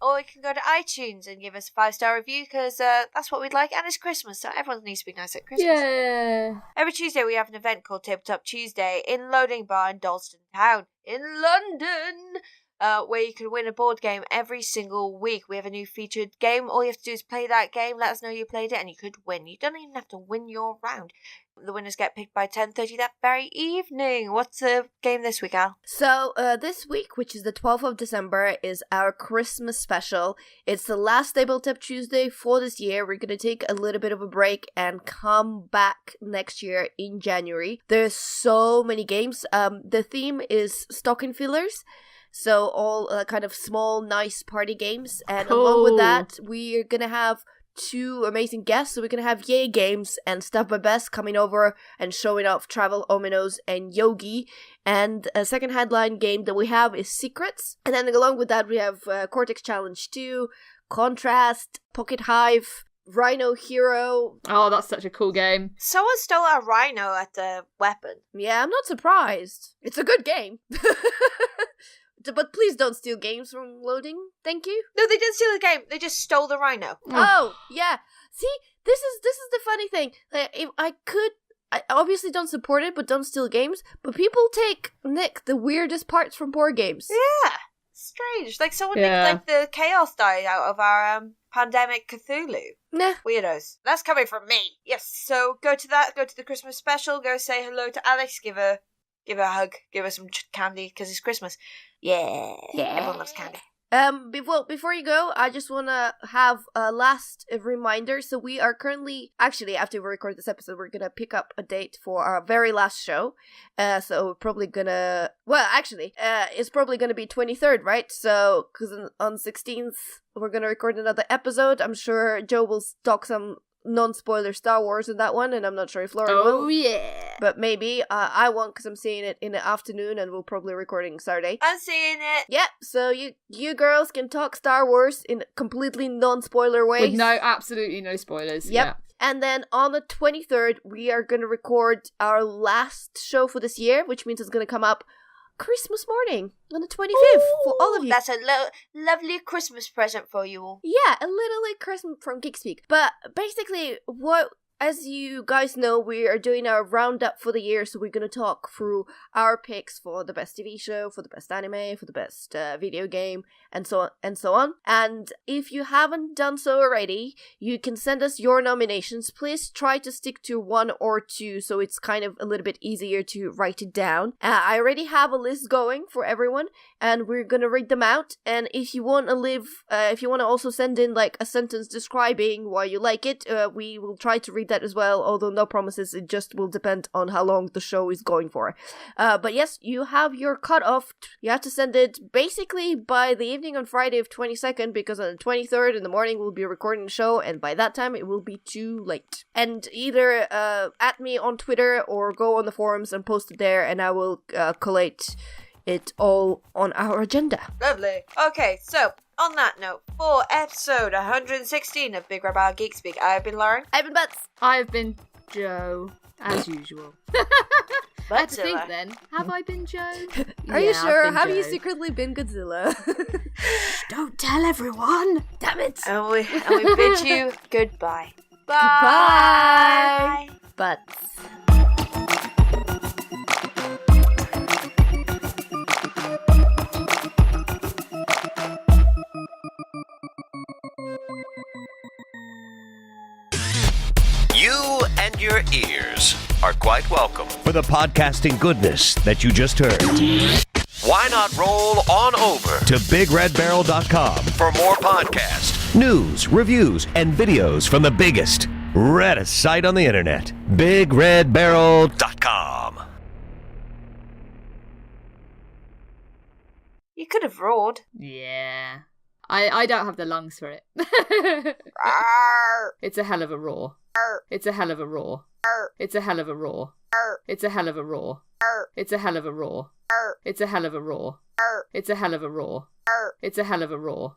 Or you can go to iTunes and give us a 5-star review, because that's what we'd like. And it's Christmas, so everyone needs to be nice at Christmas. Yeah. Every Tuesday we have an event called Tabletop Tuesday in Loading Bar in Dalston Town in London, where you can win a board game every single week. We have a new featured game. All you have to do is play that game, let us know you played it, and you could win. You don't even have to win your round. The winners get picked by 10:30 that very evening. What's the game this week, Al? So, this week, which is the 12th of December, is our Christmas special. It's the last Tabletop Tuesday for this year. We're going to take a little bit of a break and come back next year in January. There's so many games. The theme is stocking fillers. So, all kind of small, nice party games. And along with that, we're going to have 2 amazing guests. So we're going to have Yay Games and Stuff by Best coming over and showing off Travel, Ominos, and Yogi. And a second headline game that we have is Secrets. And then along with that, we have Cortex Challenge 2, Contrast, Pocket Hive, Rhino Hero. Oh, that's such a cool game. Someone stole our rhino at the weapon. Yeah, I'm not surprised. It's a good game. But please don't steal games from Loading. Thank you. No, they didn't steal the game. They just stole the rhino. Oh, yeah. See, this is the funny thing. If I obviously don't support it, but don't steal games. But people nick the weirdest parts from board games. Yeah, strange. Someone nicked the chaos die out of our Pandemic Cthulhu. Nah. Weirdos. That's coming from me. Yes. So go to that. Go to the Christmas special. Go say hello to Alex. Give her a hug. Give her some candy because it's Christmas. Yeah. Everyone loves candy. Before you go, I just want to have a last reminder. So we are currently, actually, after we record this episode, we're going to pick up a date for our very last show. So we're probably going to, it's probably going to be 23rd, right? So, because on 16th, we're going to record another episode. I'm sure Joe will talk some non-spoiler Star Wars in that one, and I'm not sure if Lauren will. Oh, yeah. But maybe. I won't, because I'm seeing it in the afternoon, and we'll probably recording Saturday. I'm seeing it. Yeah, so you girls can talk Star Wars in completely non-spoiler ways. With absolutely no spoilers. Yep. Yeah. And then on the 23rd, we are going to record our last show for this year, which means it's going to come up Christmas morning on the 25th for all of you. That's a lovely Christmas present for you all. Yeah, a little like Christmas from Geek Speak. But basically, as you guys know, we are doing our roundup for the year, so we're going to talk through our picks for the best TV show, for the best anime, for the best video game, and so on and so on. And if you haven't done so already, you can send us your nominations. Please try to stick to 1 or 2, so it's kind of a little bit easier to write it down. I already have a list going for everyone, and we're going to read them out. And if you want to also send in a sentence describing why you like it, we will try to read that as well, although no promises. It just will depend on how long the show is going for. But yes, you have your cutoff. You have to send it basically by the evening on Friday of 22nd, because on the 23rd in the morning we'll be recording the show, and by that time it will be too late. And either at me on Twitter or go on the forums and post it there, and I will collate it all on our agenda. Lovely. Okay, so on that note, for episode 116 of BigRedBarel Geek Speak, I have been Lauren. I've been Butts. I've been Joe, as usual. I had to think then. Have I been Joe? Are you sure? I've been Have Joe. you secretly been Godzilla? Don't tell everyone. Damn it. And we bid you goodbye. Goodbye. Butts. You and your ears are quite welcome for the podcasting goodness that you just heard. Why not roll on over to BigRedBarel.com for more podcasts, news, reviews, and videos from the biggest, reddest site on the internet, BigRedBarel.com. You could have roared. Yeah. I don't have the lungs for it. It's a hell of a roar. It's a hell of a roar. It's a hell of a roar. It's a hell of a roar. It's a hell of a roar. It's a hell of a roar. It's a hell of a roar. It's a hell of a roar.